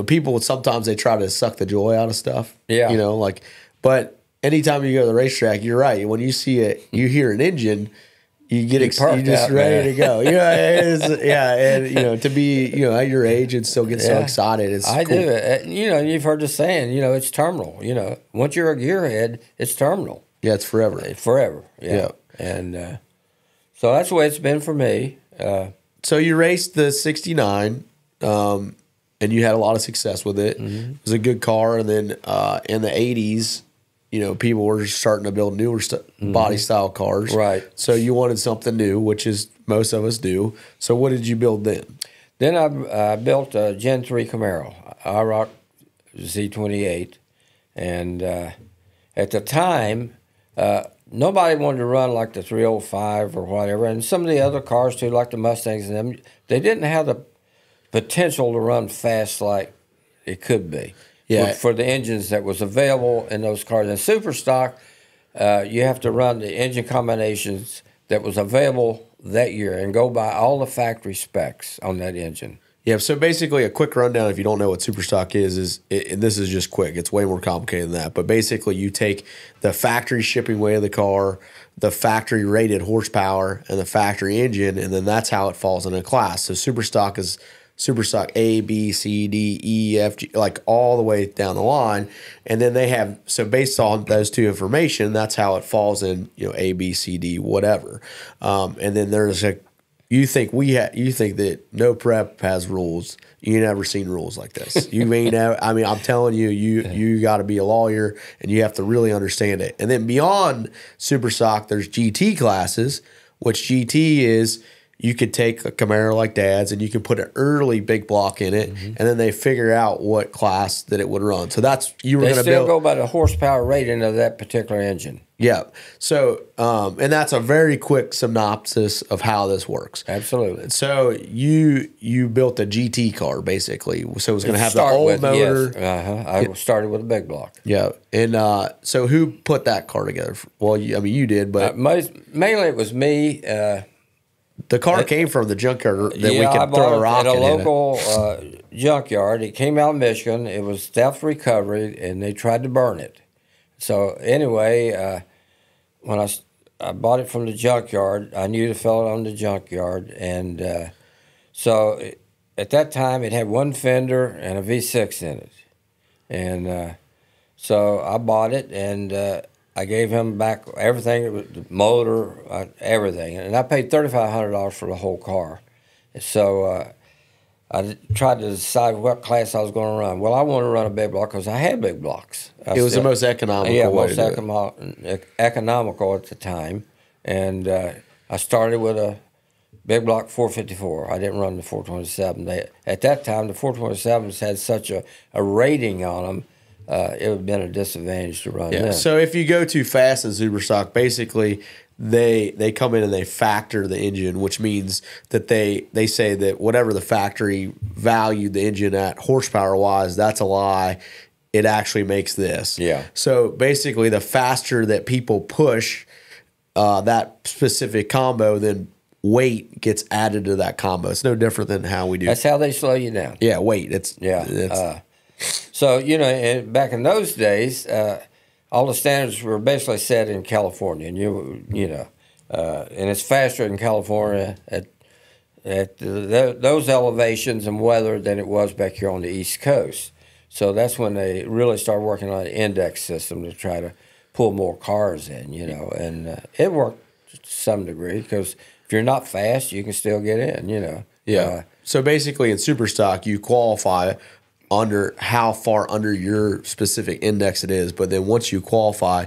People sometimes they try to suck the joy out of stuff. Yeah. But anytime you go to the racetrack, you're right. When you see it, you hear an engine, you get you're just ready to go. And to be at your age and still get so excited. It's I cool. do. You've heard the saying. It's terminal. Once you're a gearhead, it's terminal. Yeah, it's forever. Forever. Yeah. And so that's the way it's been for me. So you raced the 69, and you had a lot of success with it. Mm-hmm. It was a good car. And then in the 80s, people were starting to build newer body style cars. Right. So you wanted something new, which is most of us do. So what did you build then? Then I built a Gen 3 Camaro, IROC Z28. And at the time, nobody wanted to run like the 305 or whatever. And some of the other cars, too, like the Mustangs and them, they didn't have the potential to run fast like it could be. Yeah. For the engines that was available in those cars. In super stock, you have to run the engine combinations that was available that year and go by all the factory specs on that engine. Yeah, so basically a quick rundown if you don't know what super stock is and this is just quick. It's way more complicated than that. But basically you take the factory shipping weight of the car, the factory rated horsepower, and the factory engine, and then that's how it falls in a class. So super stock is super stock A, B, C, D, E, F, G, like all the way down the line. And then they have, so based on those two information, that's how it falls in, A, B, C, D, whatever. And then there's you think that no prep has rules. You ain't never seen rules like this. You ain't never, I'm telling you, you got to be a lawyer and you have to really understand it. And then beyond super stock, there's GT classes, which GT is you could take a Camaro like Dad's and you can put an early big block in it, and then they figure out what class that it would run. So that's you were going to build. They still go by the horsepower rating of that particular engine. Yeah. So, and that's a very quick synopsis of how this works. Absolutely. So you built a GT car basically. So it was going to have the old motor. Yes. I started with a big block. Yeah. And so who put that car together? Well, you did, but mainly it was me. The car came from the junkyard that we I could bought throw a it rocket at a in. local junkyard. It came out of Michigan. It was theft recovery, and they tried to burn it. So anyway, when I bought it from the junkyard, I knew the fellow on the junkyard, and so at that time it had one fender and a V6 in it, and so I bought it, and I gave him back everything, the motor, everything, and I paid $3,500 for the whole car. So I tried to decide what class I was going to run. Well, I wanted to run a big block because I had big blocks. It was the most economical way to do it. Economical at the time, and I started with a big block 454. I didn't run the 427. At that time, the 427s had such a rating on them. It would have been a disadvantage to run them. So if you go too fast in Superstock, basically they come in and they factor the engine, which means that they say that whatever the factory valued the engine at horsepower wise, that's a lie. It actually makes this. Yeah. So basically, the faster that people push that specific combo, then weight gets added to that combo. It's no different than how we do. That's how they slow you down. Yeah, weight. So, back in those days, all the standards were basically set in California, and and it's faster in California at those elevations and weather than it was back here on the East Coast. So that's when they really started working on an index system to try to pull more cars in, and it worked to some degree because if you're not fast, you can still get in, Yeah. So basically, in Superstock, you qualify under how far under your specific index it is, but then once you qualify,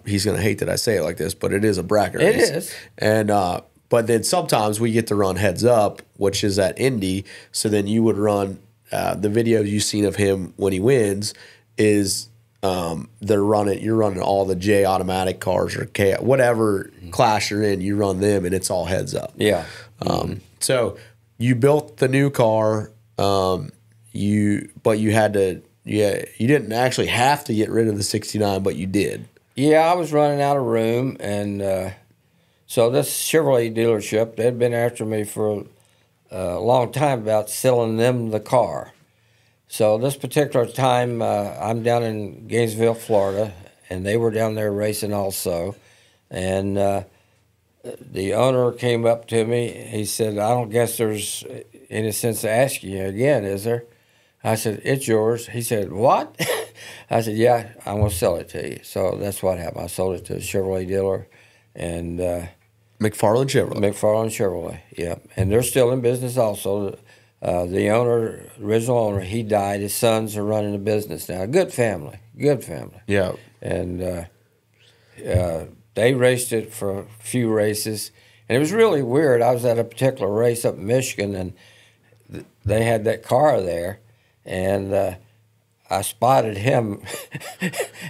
he's going to hate that I say it like this, but it is a bracket race. It is. And but then sometimes we get to run heads up, which is at Indy. So then you would run the video you've seen of him when he wins is you're running all the J automatic cars or K, whatever class you're in, you run them and it's all heads up. Yeah. So you built the new car. You didn't actually have to get rid of the 69, but you did. Yeah, I was running out of room, and so this Chevrolet dealership, they'd been after me for a long time about selling them the car. So this particular time, I'm down in Gainesville, Florida, and they were down there racing also. And the owner came up to me. He said, "I don't guess there's any sense of asking you again, is there?" I said, "It's yours." He said, "What?" I said, "Yeah, I'm going to sell it to you." So that's what happened. I sold it to a Chevrolet dealer. And McFarland Chevrolet, yeah. And they're still in business also. The owner, original owner, he died. His sons are running the business now. Good family. Yeah. And they raced it for a few races. And it was really weird. I was at a particular race up in Michigan, and they had that car there. And I spotted him.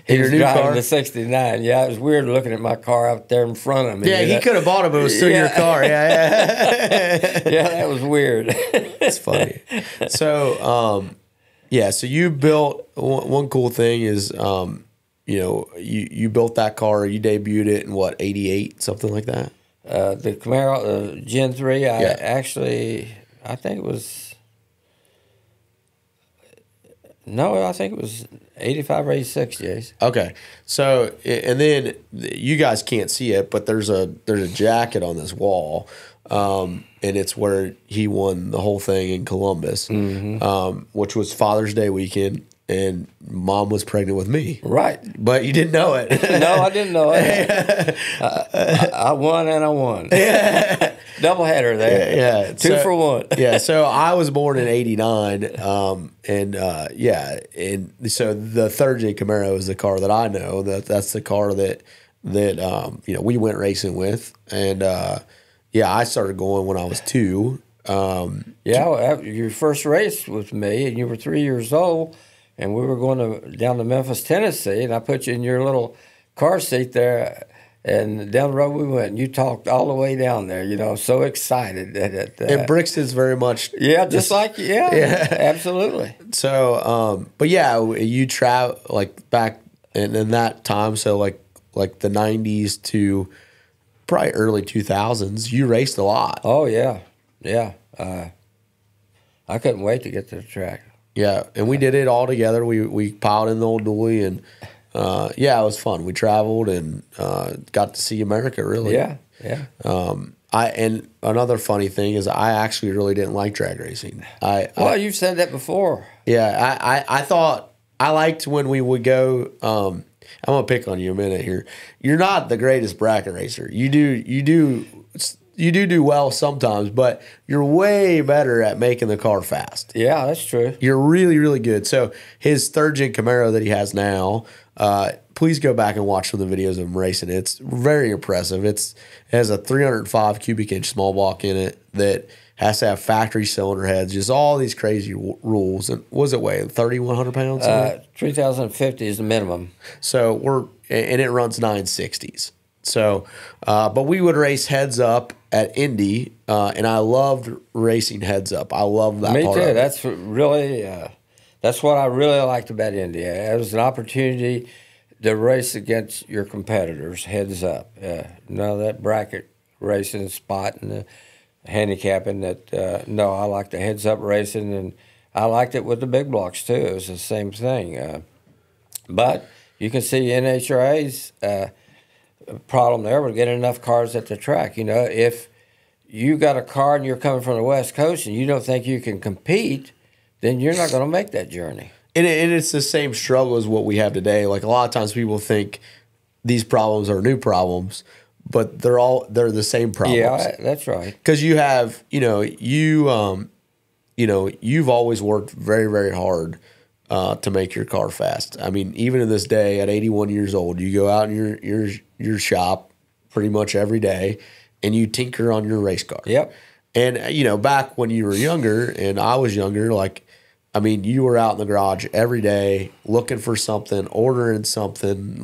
He was driving the 69. Yeah, it was weird looking at my car out there in front of me. Yeah, he could have bought it, but it was still your car. Yeah. Yeah, that was weird. It's funny. So, so you built, one cool thing is, you built that car, you debuted it in what, 88, something like that? The Camaro, Gen 3, I think it was... No, I think it was 85 or 86, yes. Okay. So, and then you guys can't see it, but there's a jacket on this wall, and it's where he won the whole thing in Columbus, which was Father's Day weekend, and Mom was pregnant with me. Right. But you didn't know it. No, I didn't know it. I won and I won. Yeah. Doubleheader there. Yeah. Two for one. Yeah. So I was born in 89. And so the third gen Camaro is the car that I know. That's the car that we went racing with. And, Yeah, I started going when I was 2. Your first race with me, and you were 3 years old, and we were going down to Memphis, Tennessee, and I put you in your little car seat there, and down the road we went, and you talked all the way down there, so excited. And Brixton's very much... Yeah, just like, yeah, absolutely. So, but yeah, you travel, like, back in that time, so like the 90s to probably early 2000s, you raced a lot. Oh, yeah. Yeah. I couldn't wait to get to the track. Yeah, and we did it all together. We piled in the old dually, and it was fun. We traveled and got to see America, really. Yeah. And another funny thing is I actually really didn't like drag racing. You've said that before. Yeah, I thought I liked when we would go. I'm gonna pick on you a minute here. You're not the greatest bracket racer. You do well sometimes, but you're way better at making the car fast. Yeah, that's true. You're really, really good. So his third-gen Camaro that he has now, please go back and watch some of the videos of him racing. It's very impressive. It has a 305 cubic inch small block in it that has to have factory cylinder heads, just all these crazy rules. And what does it weigh, 3,100 pounds? 3,050 is the minimum. So and it runs 960s. So, but we would race heads up at Indy, and I loved racing heads up. I love that part. Me too. That's really, that's what I really liked about Indy. It was an opportunity to race against your competitors, heads up. None of that bracket racing spot and the handicapping that, no, I liked the heads up racing, and I liked it with the big blocks too. It was the same thing. But you can see NHRA's problem there with getting enough cars at the track. If you got a car and you're coming from the West Coast and you don't think you can compete, then you're not going to make that journey. And it's the same struggle as what we have today. Like, a lot of times people think these problems are new problems, but they're the same problems. Yeah, that's right. Because you have, you've always worked very, very hard to make your car fast. I mean, even to this day, at 81 years old, you go out in your shop pretty much every day, and you tinker on your race car. Yep. And, back when you were younger and I was younger, you were out in the garage every day looking for something, ordering something,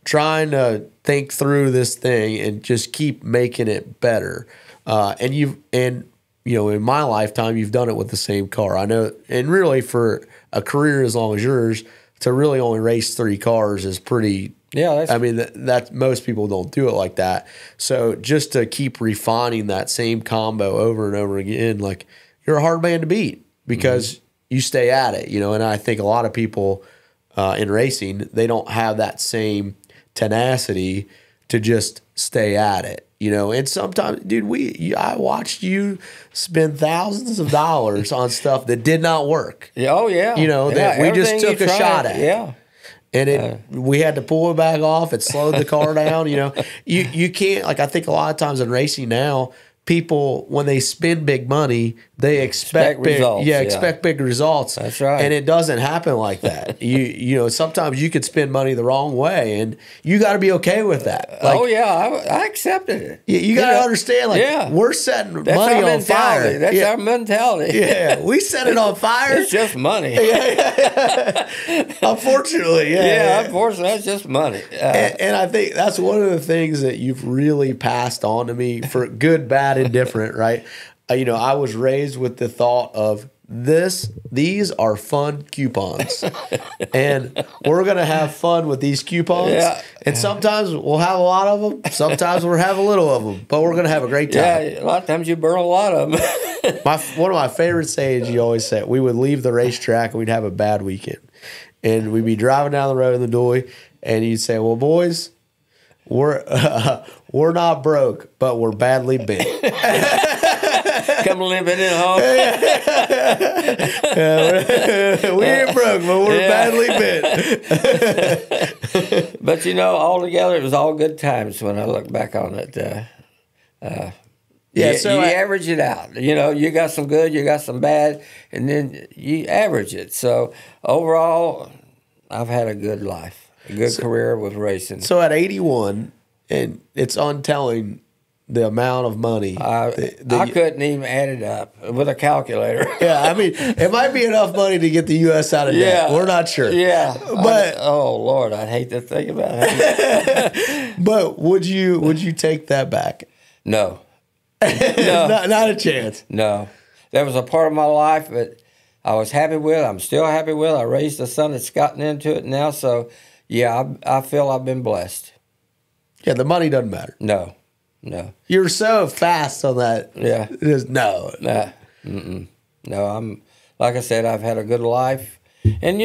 trying to think through this thing and just keep making it better. In my lifetime, you've done it with the same car. I know, and really for a career as long as yours, to really only race 3 cars is pretty. Yeah, that's most people don't do it like that. So just to keep refining that same combo over and over again, you're a hard man to beat because you stay at it, And I think a lot of people in racing, they don't have that same tenacity to just stay at it. And sometimes, dude, I watched you spend thousands of dollars on stuff that did not work. Oh, yeah. That we just took a shot at. Yeah. And we had to pull it back off. It slowed the car down. You can't, I think a lot of times in racing now, people, when they spend big money, they expect big results. Yeah, expect big results. That's right. And it doesn't happen like that. Sometimes you could spend money the wrong way, and you got to be okay with that. I accepted it. You got to understand, we're setting money on fire. That's our mentality. Yeah, we set it on fire. It's just money. Unfortunately, unfortunately, that's just money. And I think that's one of the things that you've really passed on to me for good, bad, and different, right? I was raised with the thought of these are fun coupons, and we're going to have fun with these coupons. Yeah. And sometimes we'll have a lot of them. Sometimes we'll have a little of them, but we're going to have a great time. Yeah, a lot of times you burn a lot of them. One of my favorite sayings you always say, we would leave the racetrack and we'd have a bad weekend. And we'd be driving down the road in the dually, and you'd say, well, boys, we're not broke, but we're badly bent. Come limping in home. We ain't broke, but we're badly bent. But all together, it was all good times when I look back on it. You average it out. You got some good, you got some bad, and then you average it. So overall, I've had a good life, a good career with racing. So at 81, and it's untelling the amount of money. I couldn't even add it up with a calculator. Yeah, I mean, it might be enough money to get the U.S. out of debt. We're not sure. Yeah, but oh Lord, I'd hate to think about it. But would you take that back? No, no, not a chance. No, that was a part of my life that I was happy with. I'm still happy with. I raised a son that's gotten into it now, so yeah, I feel I've been blessed. Yeah, the money doesn't matter. No. You're so fast on that. Yeah. No. No, I'm, like I said, I've had a good life. And,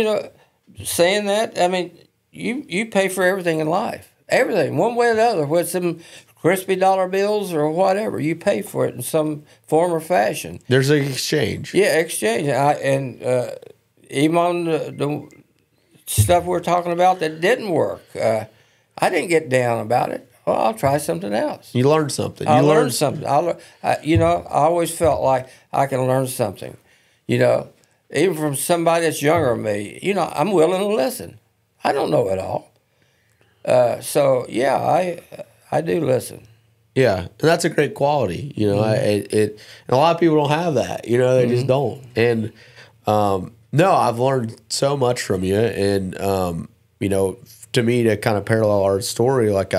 saying that, I mean, you pay for everything in life. Everything, one way or the other, with some crispy dollar bills or whatever. You pay for it in some form or fashion. There's an exchange. Yeah, exchange. Even on the stuff we're talking about that didn't work, I didn't get down about it. Well, I'll try something else. You learned something. I learned something. I always felt like I can learn something. Even from somebody that's younger than me. I'm willing to listen. I don't know it all. So yeah, I do listen. Yeah, and that's a great quality. And a lot of people don't have that. They just don't. And no, I've learned so much from you. And to me, to kind of parallel our story, like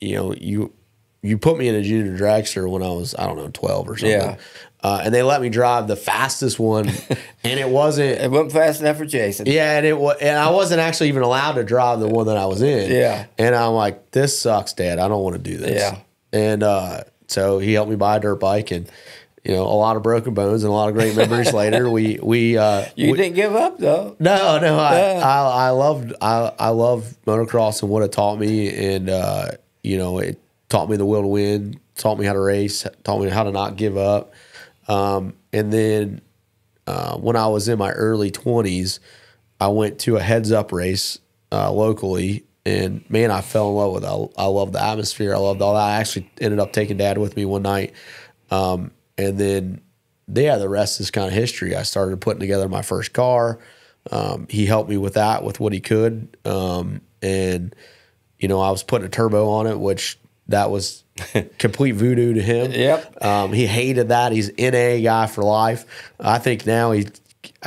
you put me in a junior dragster when I was, 12 or something. Yeah. And they let me drive the fastest one, and it wasn't. It wasn't fast enough for Jason. Yeah, and I wasn't actually even allowed to drive the one that I was in. Yeah. And I'm like, this sucks, Dad. I don't want to do this. Yeah. And so he helped me buy a dirt bike, and a lot of broken bones and a lot of great memories later. We didn't give up though. No. I loved motocross and what it taught me, and it taught me the will to win, taught me how to race, taught me how to not give up. And then when I was in my early 20s, I went to a heads-up race locally, and man, I fell in love with it. I loved the atmosphere. I loved all that. I actually ended up taking Dad with me one night. And then, the rest is kind of history. I started putting together my first car. He helped me with that, with what he could. And, I was putting a turbo on it, which that was complete voodoo to him. Yep. He hated that. He's an NA guy for life. I think now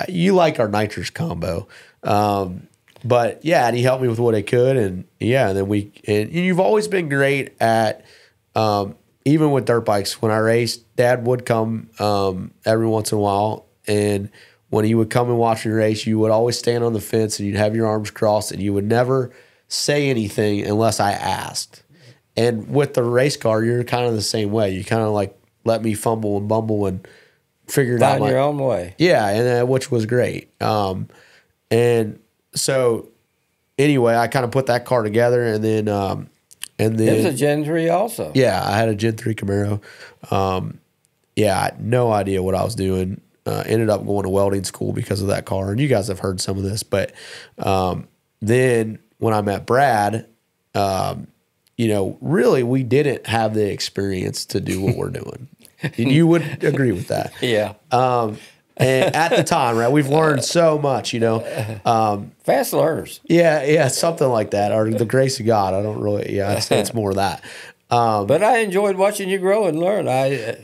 you like our nitrous combo. But yeah, and he helped me with what he could. And yeah, and then and you've always been great at, even with dirt bikes, when I raced, Dad would come every once in a while, and when he would come and watch me race, you would always stand on the fence and you'd have your arms crossed, and you would never say anything unless I asked. And with the race car, you're kind of the same way. You kind of like let me fumble and bumble and figure it out. Find your own way. Yeah, and which was great. And so anyway, I kind of put that car together, and then it was a Gen 3 also. Yeah, I had a Gen 3 Camaro. I had no idea what I was doing. Ended up going to welding school because of that car, and you guys have heard some of this. But then when I met Brad, really we didn't have the experience to do what we're doing. And you would agree with that. Yeah. And at the time, right, we've learned so much, Fast learners. Yeah, something like that, or the grace of God. I don't really, I'd say it's more of that. But I enjoyed watching you grow and learn. To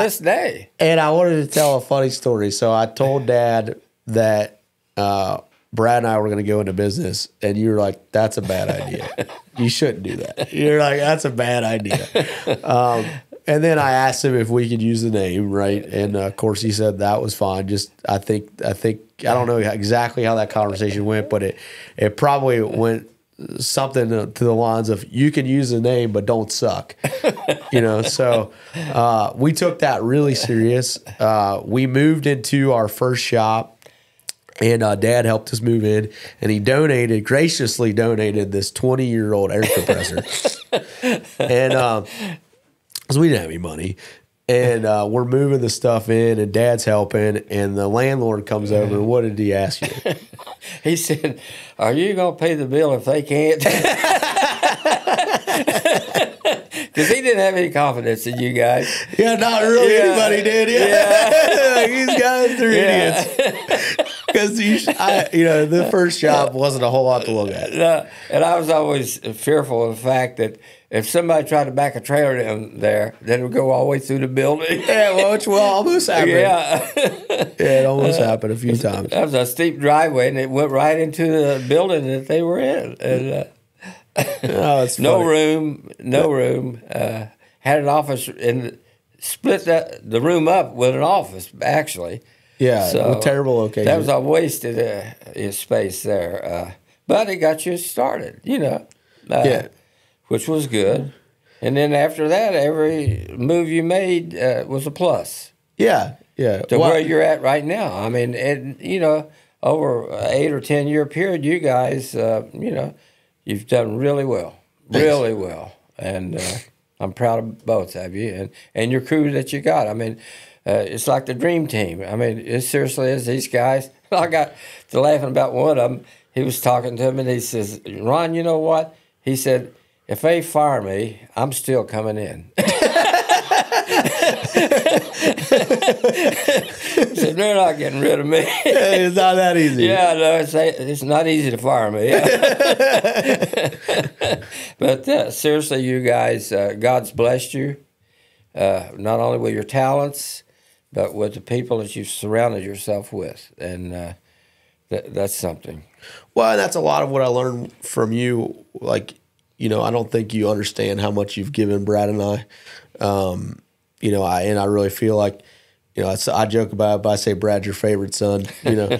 this day. And I wanted to tell a funny story. So I told Dad that Brad and I were going to go into business, and you were like, "That's a bad idea. You shouldn't do that." You're like, "That's a bad idea." And then I asked him if we could use the name, right? And of course he said that was fine. Just I think I don't know exactly how that conversation went, but it probably went something to the lines of, you can use the name but don't suck. So we took that really serious. We moved into our first shop, and Dad helped us move in, and he graciously donated this 20-year-old air compressor. And because we didn't have any money. And we're moving the stuff in, and Dad's helping, and the landlord comes over, and what did he ask you? He said, "Are you going to pay the bill if they can't?" Because he didn't have any confidence in you guys. Yeah, not really. Anybody did. Yeah. These guys are idiots. Because the first shop wasn't a whole lot to look at. And I was always fearful of the fact that if somebody tried to back a trailer in there, then it would go all the way through the building. Yeah, well, which will almost happen. Yeah. Yeah, it almost happened a few times. That was a steep driveway, and it went right into the building that they were in. And it's no room. Had an office and split the room up with an office, actually. Yeah, so a terrible location. That was a wasted space there. But it got you started, yeah. Which was good. And then after that, every move you made was a plus. Yeah, yeah. To where you're at right now. I mean, over an 8 or 10 year period, you guys, you've done really well. Thanks. Really well. And I'm proud of both of you and your crew that you got. I mean, it's like the dream team. I mean, it seriously is. These guys, I got to laughing about one of them. He was talking to him, and he says, Ron, you know what? He said, if they fire me, I'm still coming in. So they're not getting rid of me. It's not that easy. Yeah, no, it's not easy to fire me. But seriously, you guys, God's blessed you, not only with your talents, but with the people that you've surrounded yourself with. And that's something. Well, that's a lot of what I learned from you. Like, I don't think you understand how much you've given Brad and I. I really feel like, I joke about it, but I say Brad's your favorite son. You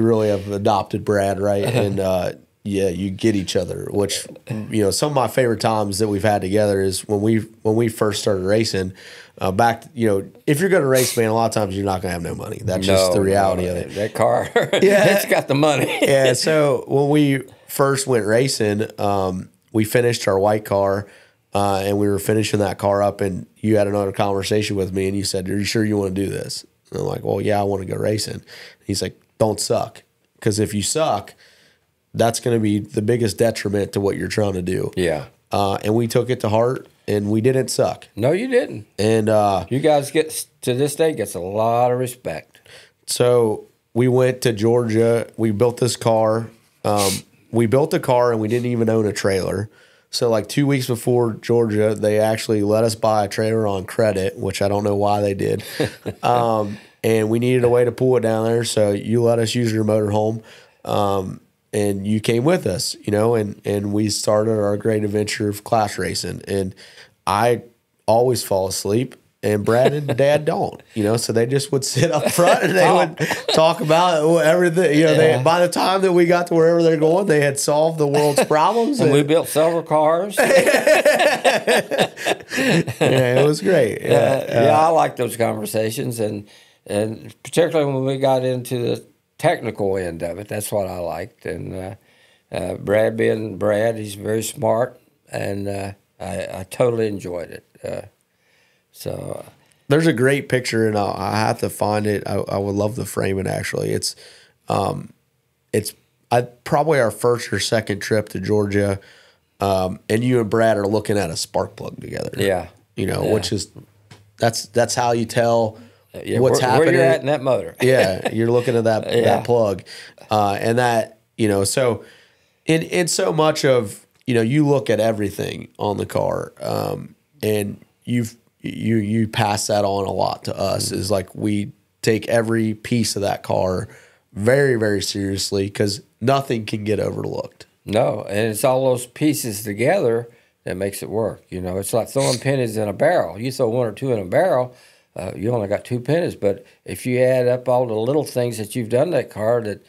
really have adopted Brad, right? And you get each other. Which some of my favorite times that we've had together is when we first started racing. Back, if you're going to race, man, a lot of times you're not going to have no money. That's just the reality of it. That car, it's got the money. Yeah. So when we first went racing, we finished our white car. And we were finishing that car up, and you had another conversation with me, and you said, "Are you sure you want to do this?" And I'm like, "Well, yeah, I want to go racing." And he's like, "Don't suck, because if you suck, that's going to be the biggest detriment to what you're trying to do." Yeah. And we took it to heart, and we didn't suck. No, you didn't. And you guys to this day gets a lot of respect. So we went to Georgia. We built this car. We built a car, and we didn't even own a trailer. So like 2 weeks before Georgia, they actually let us buy a trailer on credit, which I don't know why they did. And we needed a way to pull it down there. So you let us use your motorhome. And you came with us, and we started our great adventure of class racing. And I always fall asleep. And Brad and Dad don't, so they just would sit up front and they would talk about everything. By the time that we got to wherever they're going, they had solved the world's problems. And we built several cars. Yeah, it was great. I like those conversations, and particularly when we got into the technical end of it, that's what I liked. And Brad being Brad, he's very smart, and I totally enjoyed it. So there's a great picture, and I have to find it. I would love to frame it. Actually, it's probably our first or second trip to Georgia, and you and Brad are looking at a spark plug together. Yeah, which is that's how you tell what's happening. Where you're at in that motor. Yeah, you're looking at that plug, and that so in so much of you look at everything on the car, and you pass that on a lot to us. Is like we take every piece of that car very, very seriously because nothing can get overlooked. No, and it's all those pieces together that makes it work. It's like throwing pennies in a barrel. You throw one or two in a barrel, you only got 2 pennies. But if you add up all the little things that you've done to that car that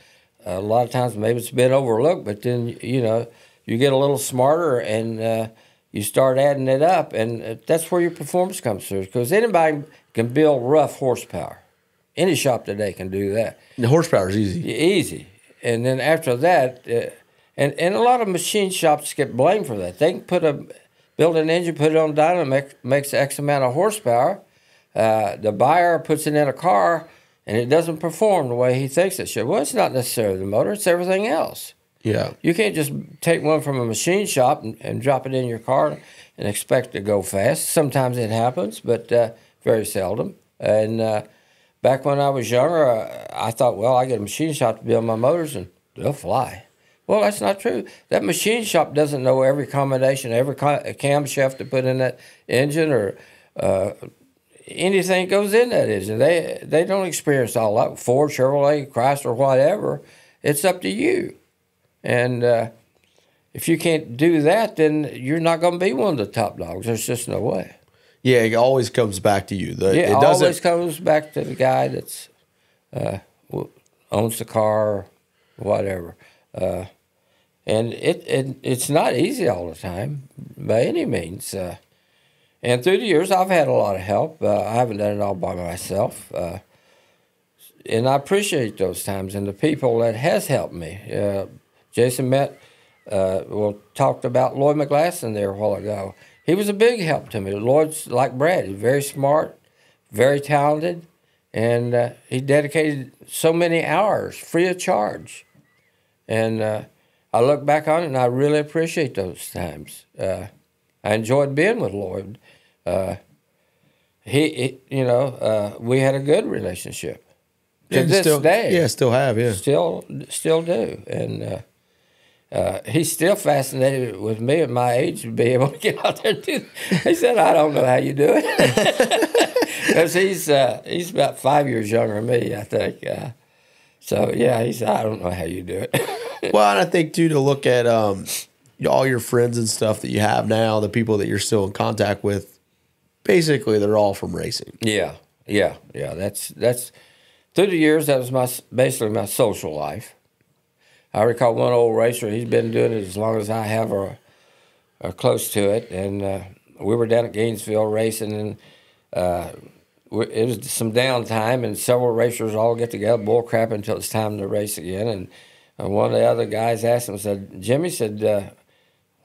a lot of times maybe it's been overlooked, but then, you get a little smarter and you start adding it up, and that's where your performance comes through. Because anybody can build rough horsepower. Any shop today can do that. The horsepower is easy. Easy. And then after that, and a lot of machine shops get blamed for that. They can build an engine, put it on dyno, makes X amount of horsepower. The buyer puts it in a car, and it doesn't perform the way he thinks it should. Well, it's not necessarily the motor. It's everything else. Yeah. You can't just take one from a machine shop and drop it in your car and expect it to go fast. Sometimes it happens, but very seldom. And back when I was younger, I thought, well, I get a machine shop to build my motors and they'll fly. Well, that's not true. That machine shop doesn't know every combination, every camshaft to put in that engine or anything goes in that engine. They don't experience all that. Ford, Chevrolet, Chrysler, whatever. It's up to you. And if you can't do that, then you're not going to be one of the top dogs. There's just no way. Yeah, it always comes back to you. It always comes back to the guy that's owns the car or whatever. And it's not easy all the time by any means. And through the years, I've had a lot of help. I haven't done it all by myself. And I appreciate those times and the people that has helped me. Jason talked about Lloyd McGlasson there a while ago. He was a big help to me. Lloyd's like Brad. He's very smart, very talented, and he dedicated so many hours free of charge. And I look back on it, and I really appreciate those times. I enjoyed being with Lloyd. We had a good relationship. To this day. Yeah, still have, yeah. Still do. And he's still fascinated with me at my age to be able to get out there and do it. He said, I don't know how you do it. Because he's about 5 years younger than me, I think. He said, I don't know how you do it. Well, and I think, too, to look at all your friends and stuff that you have now, the people that you're still in contact with, basically they're all from racing. Yeah. That's through the years, that was basically my social life. I recall one old racer, he's been doing it as long as I have or close to it, and we were down at Gainesville racing, and it was some downtime, and several racers all get together, bull crap until it's time to race again, and one of the other guys asked him, said, Jimmy said,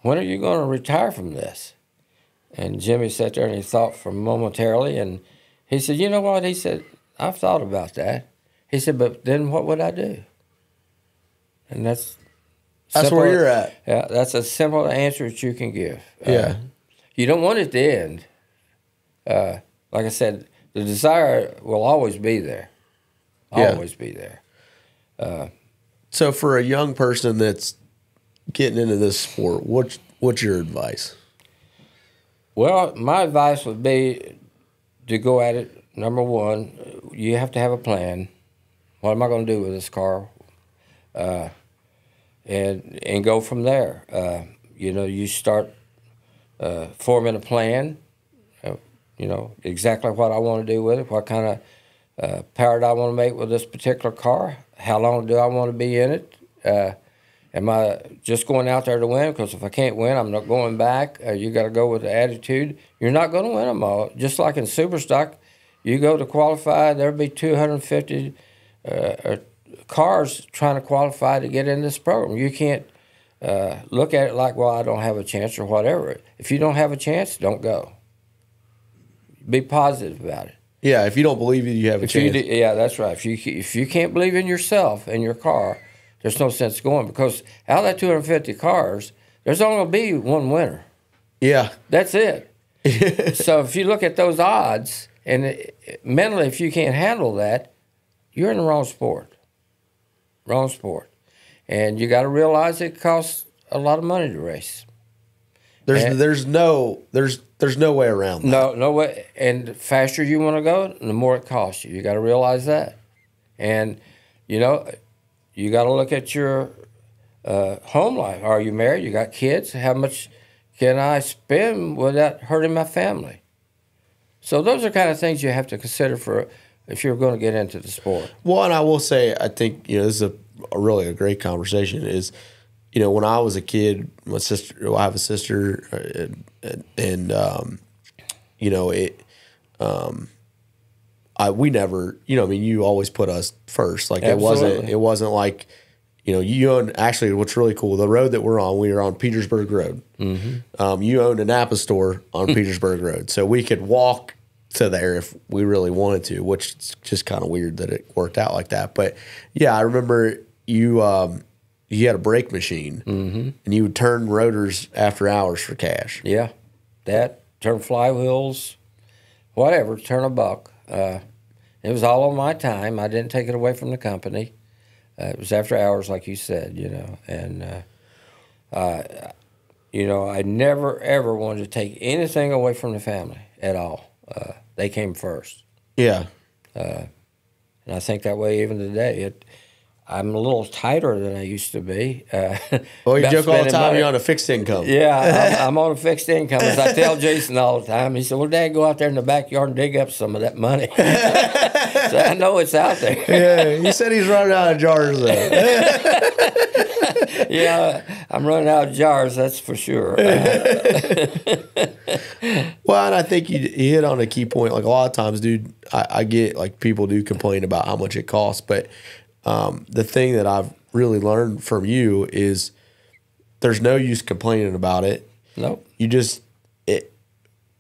when are you going to retire from this? And Jimmy sat there and he thought for momentarily, and he said, you know what? He said, I've thought about that. He said, but then what would I do? And that's where you're at. Yeah, that's a simple answer that you can give. Yeah. You don't want it to end. Like I said, the desire will always be there. Always be there. So for a young person that's getting into this sport, what's your advice? Well, my advice would be to go at it. Number one, you have to have a plan. What am I going to do with this car? And go from there. You start forming a plan. Exactly what I want to do with it. What kind of power do I want to make with this particular car? How long do I want to be in it? Am I just going out there to win? Because if I can't win, I'm not going back. You got to go with the attitude. You're not going to win them all. Just like in Superstock, you go to qualify, there'll be 250 cars trying to qualify to get in this program. You can't look at it like, well, I don't have a chance or whatever. If you don't have a chance, don't go. Be positive about it. Yeah, if you don't believe you have a chance. Yeah, that's right. If you can't believe in yourself and your car, there's no sense going, because out of that 250 cars, there's only going to be one winner. Yeah. That's it. So if you look at those odds, and mentally, if you can't handle that, you're in the wrong sport. Wrong sport. And you got to realize it costs a lot of money to race. There's no way around that. No way. And the faster you want to go, the more it costs you. You got to realize that. And, you got to look at your home life. Are you married? You got kids? How much can I spend without hurting my family? So those are kind of things you have to consider for if you're going to get into the sport. Well, and I will say, I think, this is a really great conversation is, when I was a kid, my sister, I have a sister, we never, you always put us first. Like Absolutely. it wasn't like, you owned, actually what's really cool, the road that we were on Petersburg Road. Mm-hmm. You owned a Napa store on Petersburg Road. So we could walk to there if we really wanted to, which is just kind of weird that it worked out like that. But yeah, I remember you had a brake machine, mm-hmm. and you would turn rotors after hours for cash. Yeah, turn flywheels, whatever, turn a buck. It was all on my time. I didn't take it away from the company. It was after hours, like you said, and I never ever wanted to take anything away from the family at all. They came first. Yeah. And I think that way even today. I'm a little tighter than I used to be. Well, you joke all the time money. you're on a fixed income. Yeah, I'm on a fixed income. As I tell Jason all the time, he said, well, Dad, go out there in the backyard and dig up some of that money. So I know it's out there. Yeah, he said he's running out of jars, though. Yeah, I'm running out of jars, that's for sure. Well, and I think you hit on a key point. Like, a lot of times, dude, I get, like, people do complain about how much it costs, but the thing that I've really learned from you is there's no use complaining about it. Nope. You just,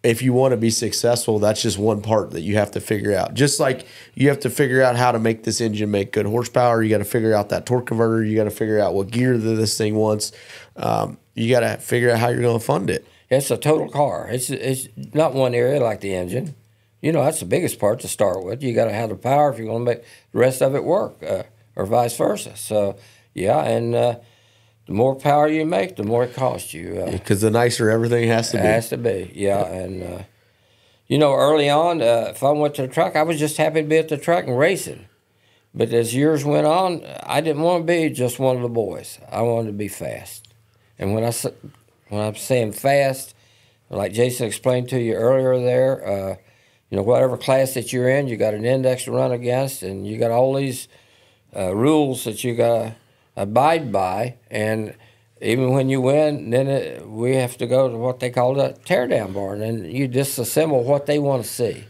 if you want to be successful, that's just one part that you have to figure out. Just like you have to figure out how to make this engine make good horsepower. You got to figure out that torque converter. You got to figure out what gear that this thing wants. You got to figure out how you're going to fund it. It's a total car. It's not one area like the engine. That's the biggest part to start with. You got to have the power if you're going to make the rest of it work, or vice versa. So, yeah, and the more power you make, the more it costs you. Because the nicer everything has to be. It has to be, yeah. And, early on, if I went to the track, I was just happy to be at the track and racing. But as years went on, I didn't want to be just one of the boys. I wanted to be fast. And when I'm saying fast, like Jason explained to you earlier there, whatever class that you're in, you got an index to run against, and you got all these rules that you got to abide by. And even when you win, then we have to go to what they call the teardown barn, and you disassemble what they want to see.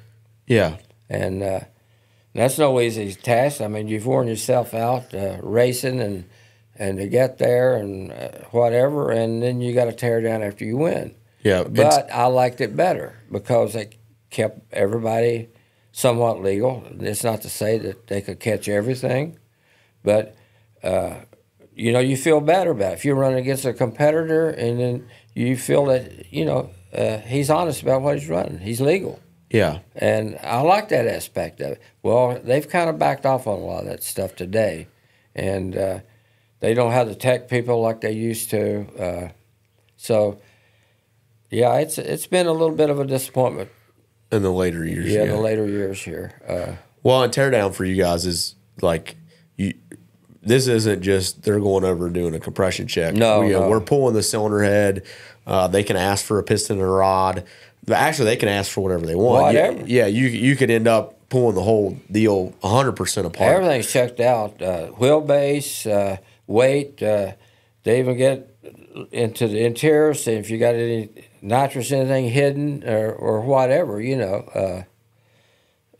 Yeah. And that's no easy task. I mean, you've worn yourself out racing and to get there and whatever, and then you got to tear down after you win. Yeah. But I liked it better because it kept everybody somewhat legal. It's not to say that they could catch everything, but you feel better about it. If you're running against a competitor and then you feel that, he's honest about what he's running. He's legal. Yeah. And I like that aspect of it. Well, they've kind of backed off on a lot of that stuff today. And they don't have the tech people like they used to. So, yeah, it's been a little bit of a disappointment. In the later years. Yeah, in the later years here. Well, and teardown for you guys is like, this isn't just they're going over and doing a compression check. No, we're pulling the cylinder head. They can ask for a piston and a rod. Actually, they can ask for whatever they want. Whatever. You could end up pulling the whole deal 100% apart. Everything's checked out. Wheelbase, weight. They even get into the interior, see if you got any nitrous, anything hidden or whatever,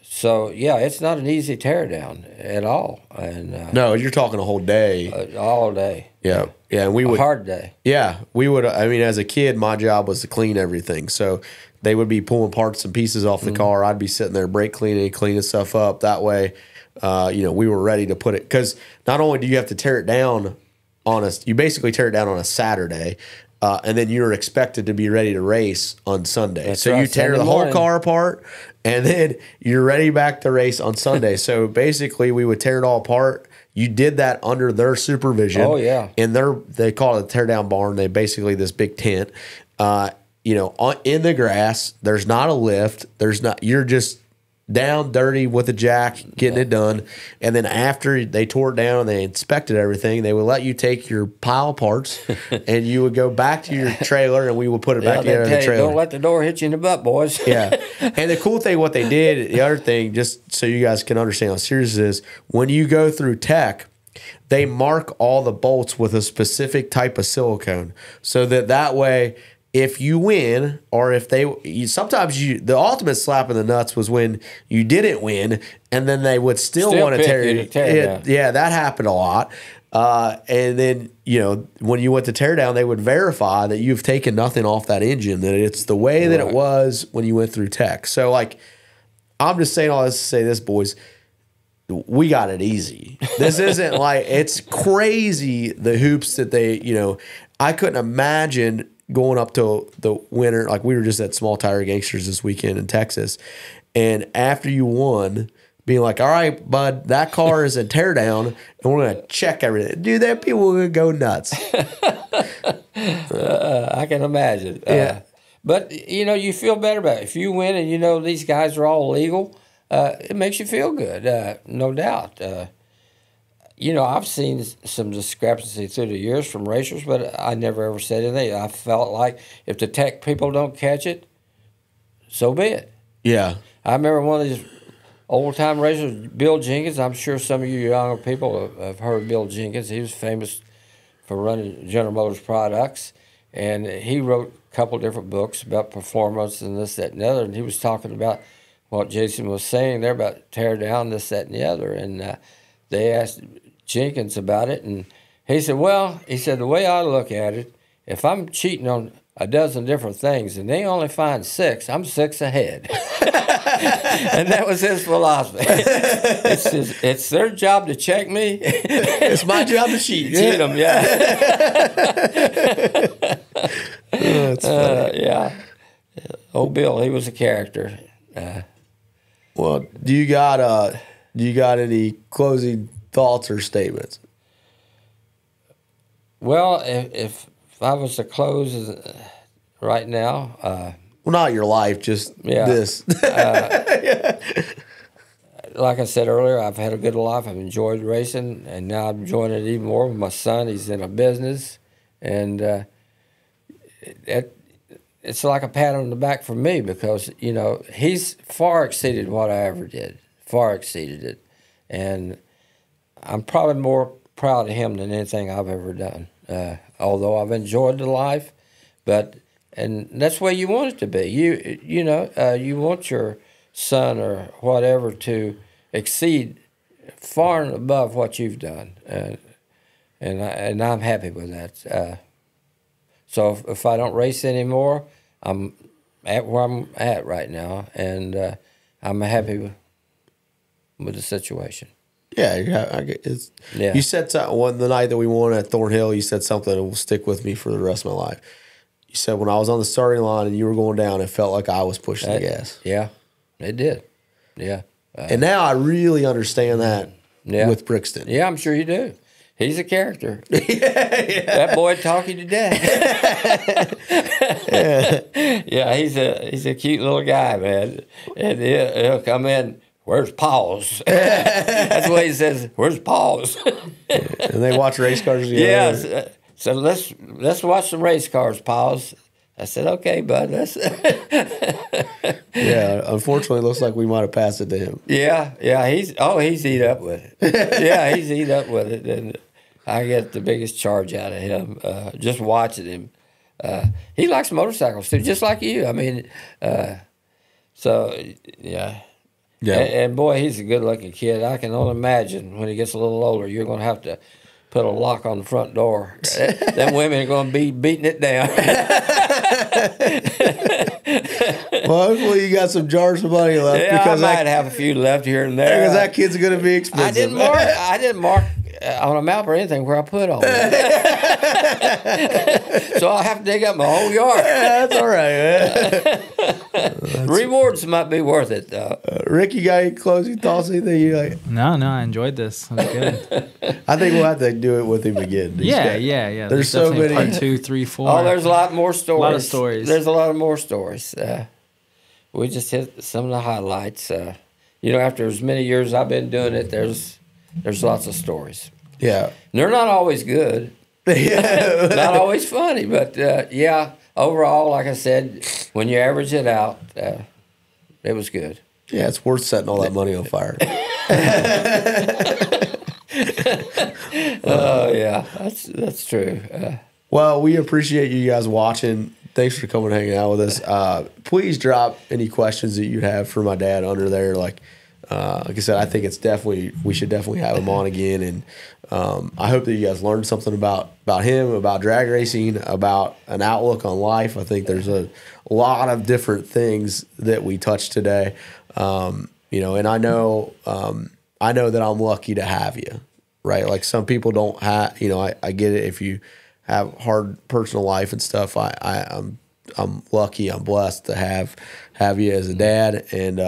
So, yeah, it's not an easy teardown at all. And no, you're talking a whole day. All day. Yeah. Yeah, and we would. A hard day. Yeah, we would. I mean, as a kid, my job was to clean everything. So they would be pulling parts and pieces off the car. I'd be sitting there brake cleaning stuff up. That way, we were ready to put it. Because not only do you have to tear it down you basically tear it down on a Saturday, and then you're expected to be ready to race on Sunday. That's so right, you tear the whole car apart, and then you're ready back to race on Sunday. So basically, we would tear it all apart. You did that under their supervision. Oh, yeah. In they call it a teardown barn. They basically this big tent. In the grass. There's not a lift. You're just down dirty with a jack, getting it done. And then after they tore it down and they inspected everything, they would let you take your pile of parts and you would go back to your trailer and we would put it back together in the trailer. Don't let the door hit you in the butt, boys. Yeah. And the cool thing, what they did, the other thing, just so you guys can understand how serious it is, when you go through tech, they mark all the bolts with a specific type of silicone so that way, if you win, or if sometimes the ultimate slap in the nuts was when you didn't win, and then they would still want to tear it. Yeah, that happened a lot. And then, when you went to tear down, they would verify that you've taken nothing off that engine, that it's the way that it was when you went through tech. So, I'm just saying all this to say this, boys. We got it easy. This isn't it's crazy the hoops that they, I couldn't imagine going up to the winter. Like, we were just at Small Tire Gangsters this weekend in Texas. And after you won, being like, all right, bud, that car is a teardown, and we're going to check everything. Dude, that people will go nuts. I can imagine. Yeah. But, you know, you feel better about it. If you win and you know these guys are all legal, it makes you feel good, no doubt. You know, I've seen some discrepancy through the years from racers, but I never ever said anything. I felt like if the tech people don't catch it, so be it. Yeah. I remember one of these old-time racers, Bill Jenkins. I'm sure some of you younger people have heard of Bill Jenkins. He was famous for running General Motors products, and he wrote a couple different books about performance and this, that, and the other, and he was talking about what Jason was saying there about tear down, this, that, and the other, and they asked Jenkins about it, and he said, well, the way I look at it, if I'm cheating on a dozen different things and they only find 6, I'm 6 ahead. And that was his philosophy. It's their job to check me. It's my job to cheat. Cheat them, yeah. That's funny. Yeah. Old Bill, he was a character. Well, do you got any closing thoughts or statements? Well, if I was to close right now, well, not your life, just this. Like I said earlier, I've had a good life. I've enjoyed racing, and now I'm enjoying it even more with my son. He's in a business, and it's like a pat on the back for me because, you know, he's far exceeded what I ever did, far exceeded it. And I'm probably more proud of him than anything I've ever done, although I've enjoyed the life. And that's the way you want it to be. You know, you want your son or whatever to exceed far and above what you've done. And I'm happy with that. So if I don't race anymore, I'm at where I'm at right now, and I'm happy with the situation. Yeah, You said something the night that we won at Thornhill. You said something that will stick with me for the rest of my life. You said when I was on the starting line and you were going down, it felt like I was pushing the gas. Yeah, it did. Yeah, and now I really understand that with Brixton. Yeah, I'm sure you do. He's a character. That boy talking to dad. Yeah, he's a cute little guy, man. And he'll come in, where's Paul's? That's the way he says, where's Paul's? And they watch race cars together. Yeah, so let's watch some race cars, Paul's. I said, okay, bud. Yeah, unfortunately, it looks like we might have passed it to him. Yeah, he's eat up with it. Yeah, he's eat up with it, and I get the biggest charge out of him just watching him. He likes motorcycles too, just like you. I mean, so yeah. And boy, he's a good-looking kid. I can only imagine when he gets a little older, you're going to have to put a lock on the front door. Them women are going to be beating it down. Well, hopefully you got some jars of money left. Yeah, because I might have a few left here and there. Because that kid's going to be expensive. I didn't mark on a map or anything where I put all that. So I'll have to dig up my whole yard. Yeah, that's all right, man. Rewards might be worth it, though. Rick, you got any closing thoughts? Anything you like? No, I enjoyed this. It was good. I think we'll have to do it with him again. Yeah. There's so many. Part 2, 3, 4. Oh, there's a lot more stories. A lot of stories. There's a lot of more stories. We just hit some of the highlights. You know, after as many years I've been doing it, there's lots of stories. Yeah. And they're not always good. Not always funny, but yeah, overall, like I said, when you average it out, it was good. Yeah, it's worth setting all that money on fire. Oh, yeah, that's true. Well, we appreciate you guys watching. Thanks for coming and hanging out with us. Please drop any questions that you have for my dad under there. Like I said, I think we should definitely have him on again. And I hope that you guys learned something about him, about drag racing, about an outlook on life. I think there's a lot of different things that we touched today. You know, and I know that I'm lucky to have you, right? Like some people don't have, you know, I get it. If you have hard personal life and stuff, I'm lucky, I'm blessed to have you as a dad. And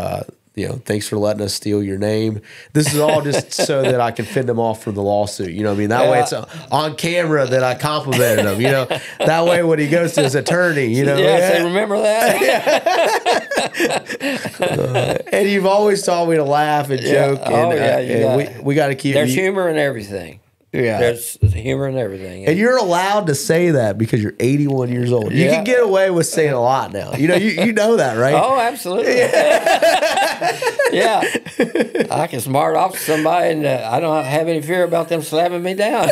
thanks for letting us steal your name. This is all just so that I can fend him off from the lawsuit. You know what I mean? That way it's on camera that I complimented him. That way when he goes to his attorney, say, remember that? And you've always taught me to laugh and joke. We got to keep. There's humor in everything. Yeah, there's humor in everything, and you're allowed to say that because you're 81 years old. You can get away with saying a lot now. You know that, right? Oh, absolutely. Yeah, I can smart off somebody, and I don't have any fear about them slapping me down.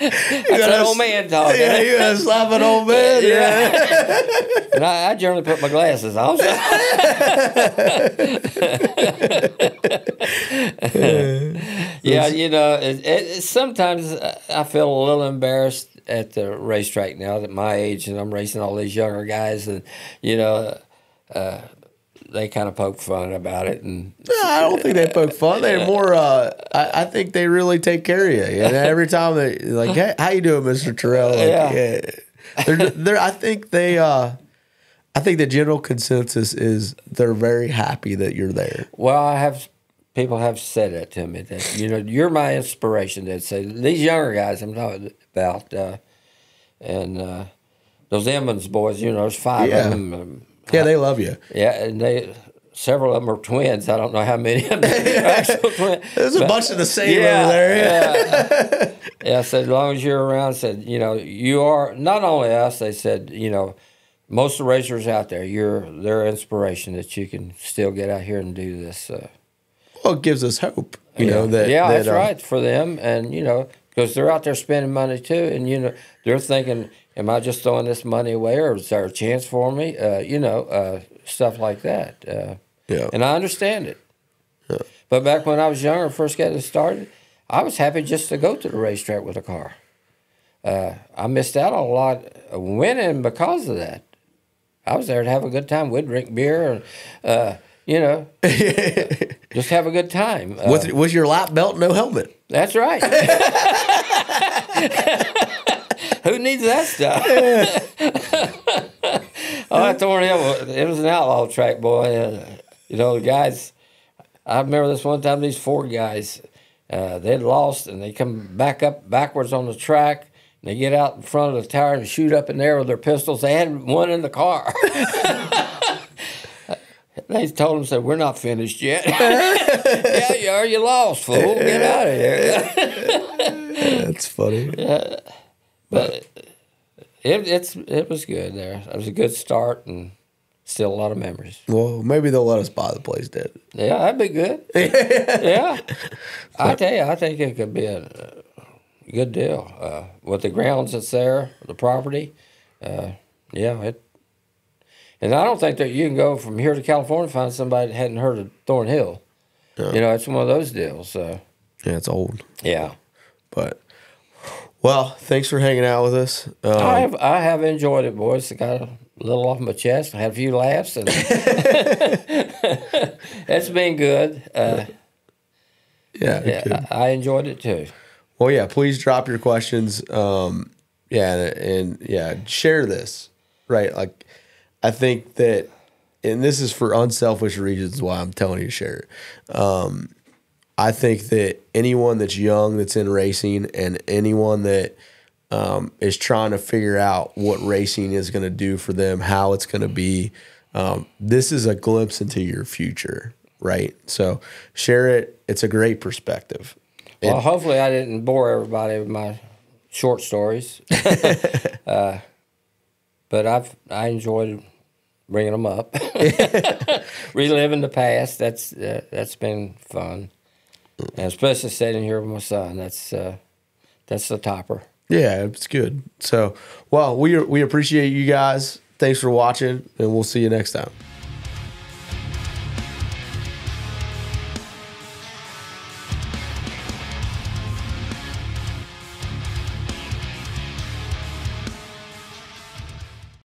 That's an old man talking. Yeah, you gotta slap an old man. Yeah. And I generally put my glasses on. Yeah, sometimes I feel a little embarrassed at the racetrack now at my age, and I'm racing all these younger guys, and they kind of poke fun about it. And I don't think they poke fun. They're more. I think they really take care of you. And every time they're like, "Hey, how you doing, Mr. Terrell?" I think they. I think the general consensus is they're very happy that you're there. Well, people have said it to me that you're my inspiration. They'd say these younger guys I'm talking about, and those Emmons boys. There's 5 of them. Yeah, they love you. Yeah, and several of them are twins. I don't know how many of them are actual twins. There's a bunch of the same over there. Yeah, I said, as long as you're around, I said, you are, not only us, they said, most of the racers out there, you're their inspiration that you can still get out here and do this. Well, it gives us hope, that's right, for them. And, because they're out there spending money too. And, they're thinking, am I just throwing this money away, or is there a chance for me? Stuff like that. And I understand it. Yeah. But back when I was younger, first getting started, I was happy just to go to the racetrack with a car. I missed out on a lot of winning because of that. I was there to have a good time. We'd drink beer and, just have a good time. Was your lap belt no helmet? That's right. Who needs that stuff? That Thornhill, it was an outlaw track, boy. The guys, I remember this one time, these 4 guys, they'd lost, and they come backwards on the track, and they get out in front of the tower and shoot up in there with their pistols. They had one in the car. They told them, said, we're not finished yet. Yeah, you are. You lost, fool. Get out of here. That's funny. But it was good there. It was a good start and still a lot of memories. Well, maybe they'll let us buy the place, Dad. Yeah, that'd be good. Yeah. I tell you, I think it could be a good deal. With the grounds that's there, the property, and I don't think that you can go from here to California and find somebody that hadn't heard of Thornhill. Yeah. It's one of those deals. Yeah, it's old. Yeah. But, well, thanks for hanging out with us. I have enjoyed it, boys. I got a little off my chest. I had a few laughs. And it's been good. Good. I enjoyed it too. Well, yeah, please drop your questions. Share this, right? Like, I think that, and this is for unselfish reasons why I'm telling you to share it. I think that anyone that's young that's in racing, and anyone that is trying to figure out what racing is going to do for them, how it's going to be, this is a glimpse into your future, right? So share it. It's a great perspective. Well, hopefully I didn't bore everybody with my short stories. But I enjoyed bringing them up. Reliving the past, that's been fun. And especially sitting here with my son, that's the topper. Yeah, it's good. So, well, we appreciate you guys. Thanks for watching, and we'll see you next time.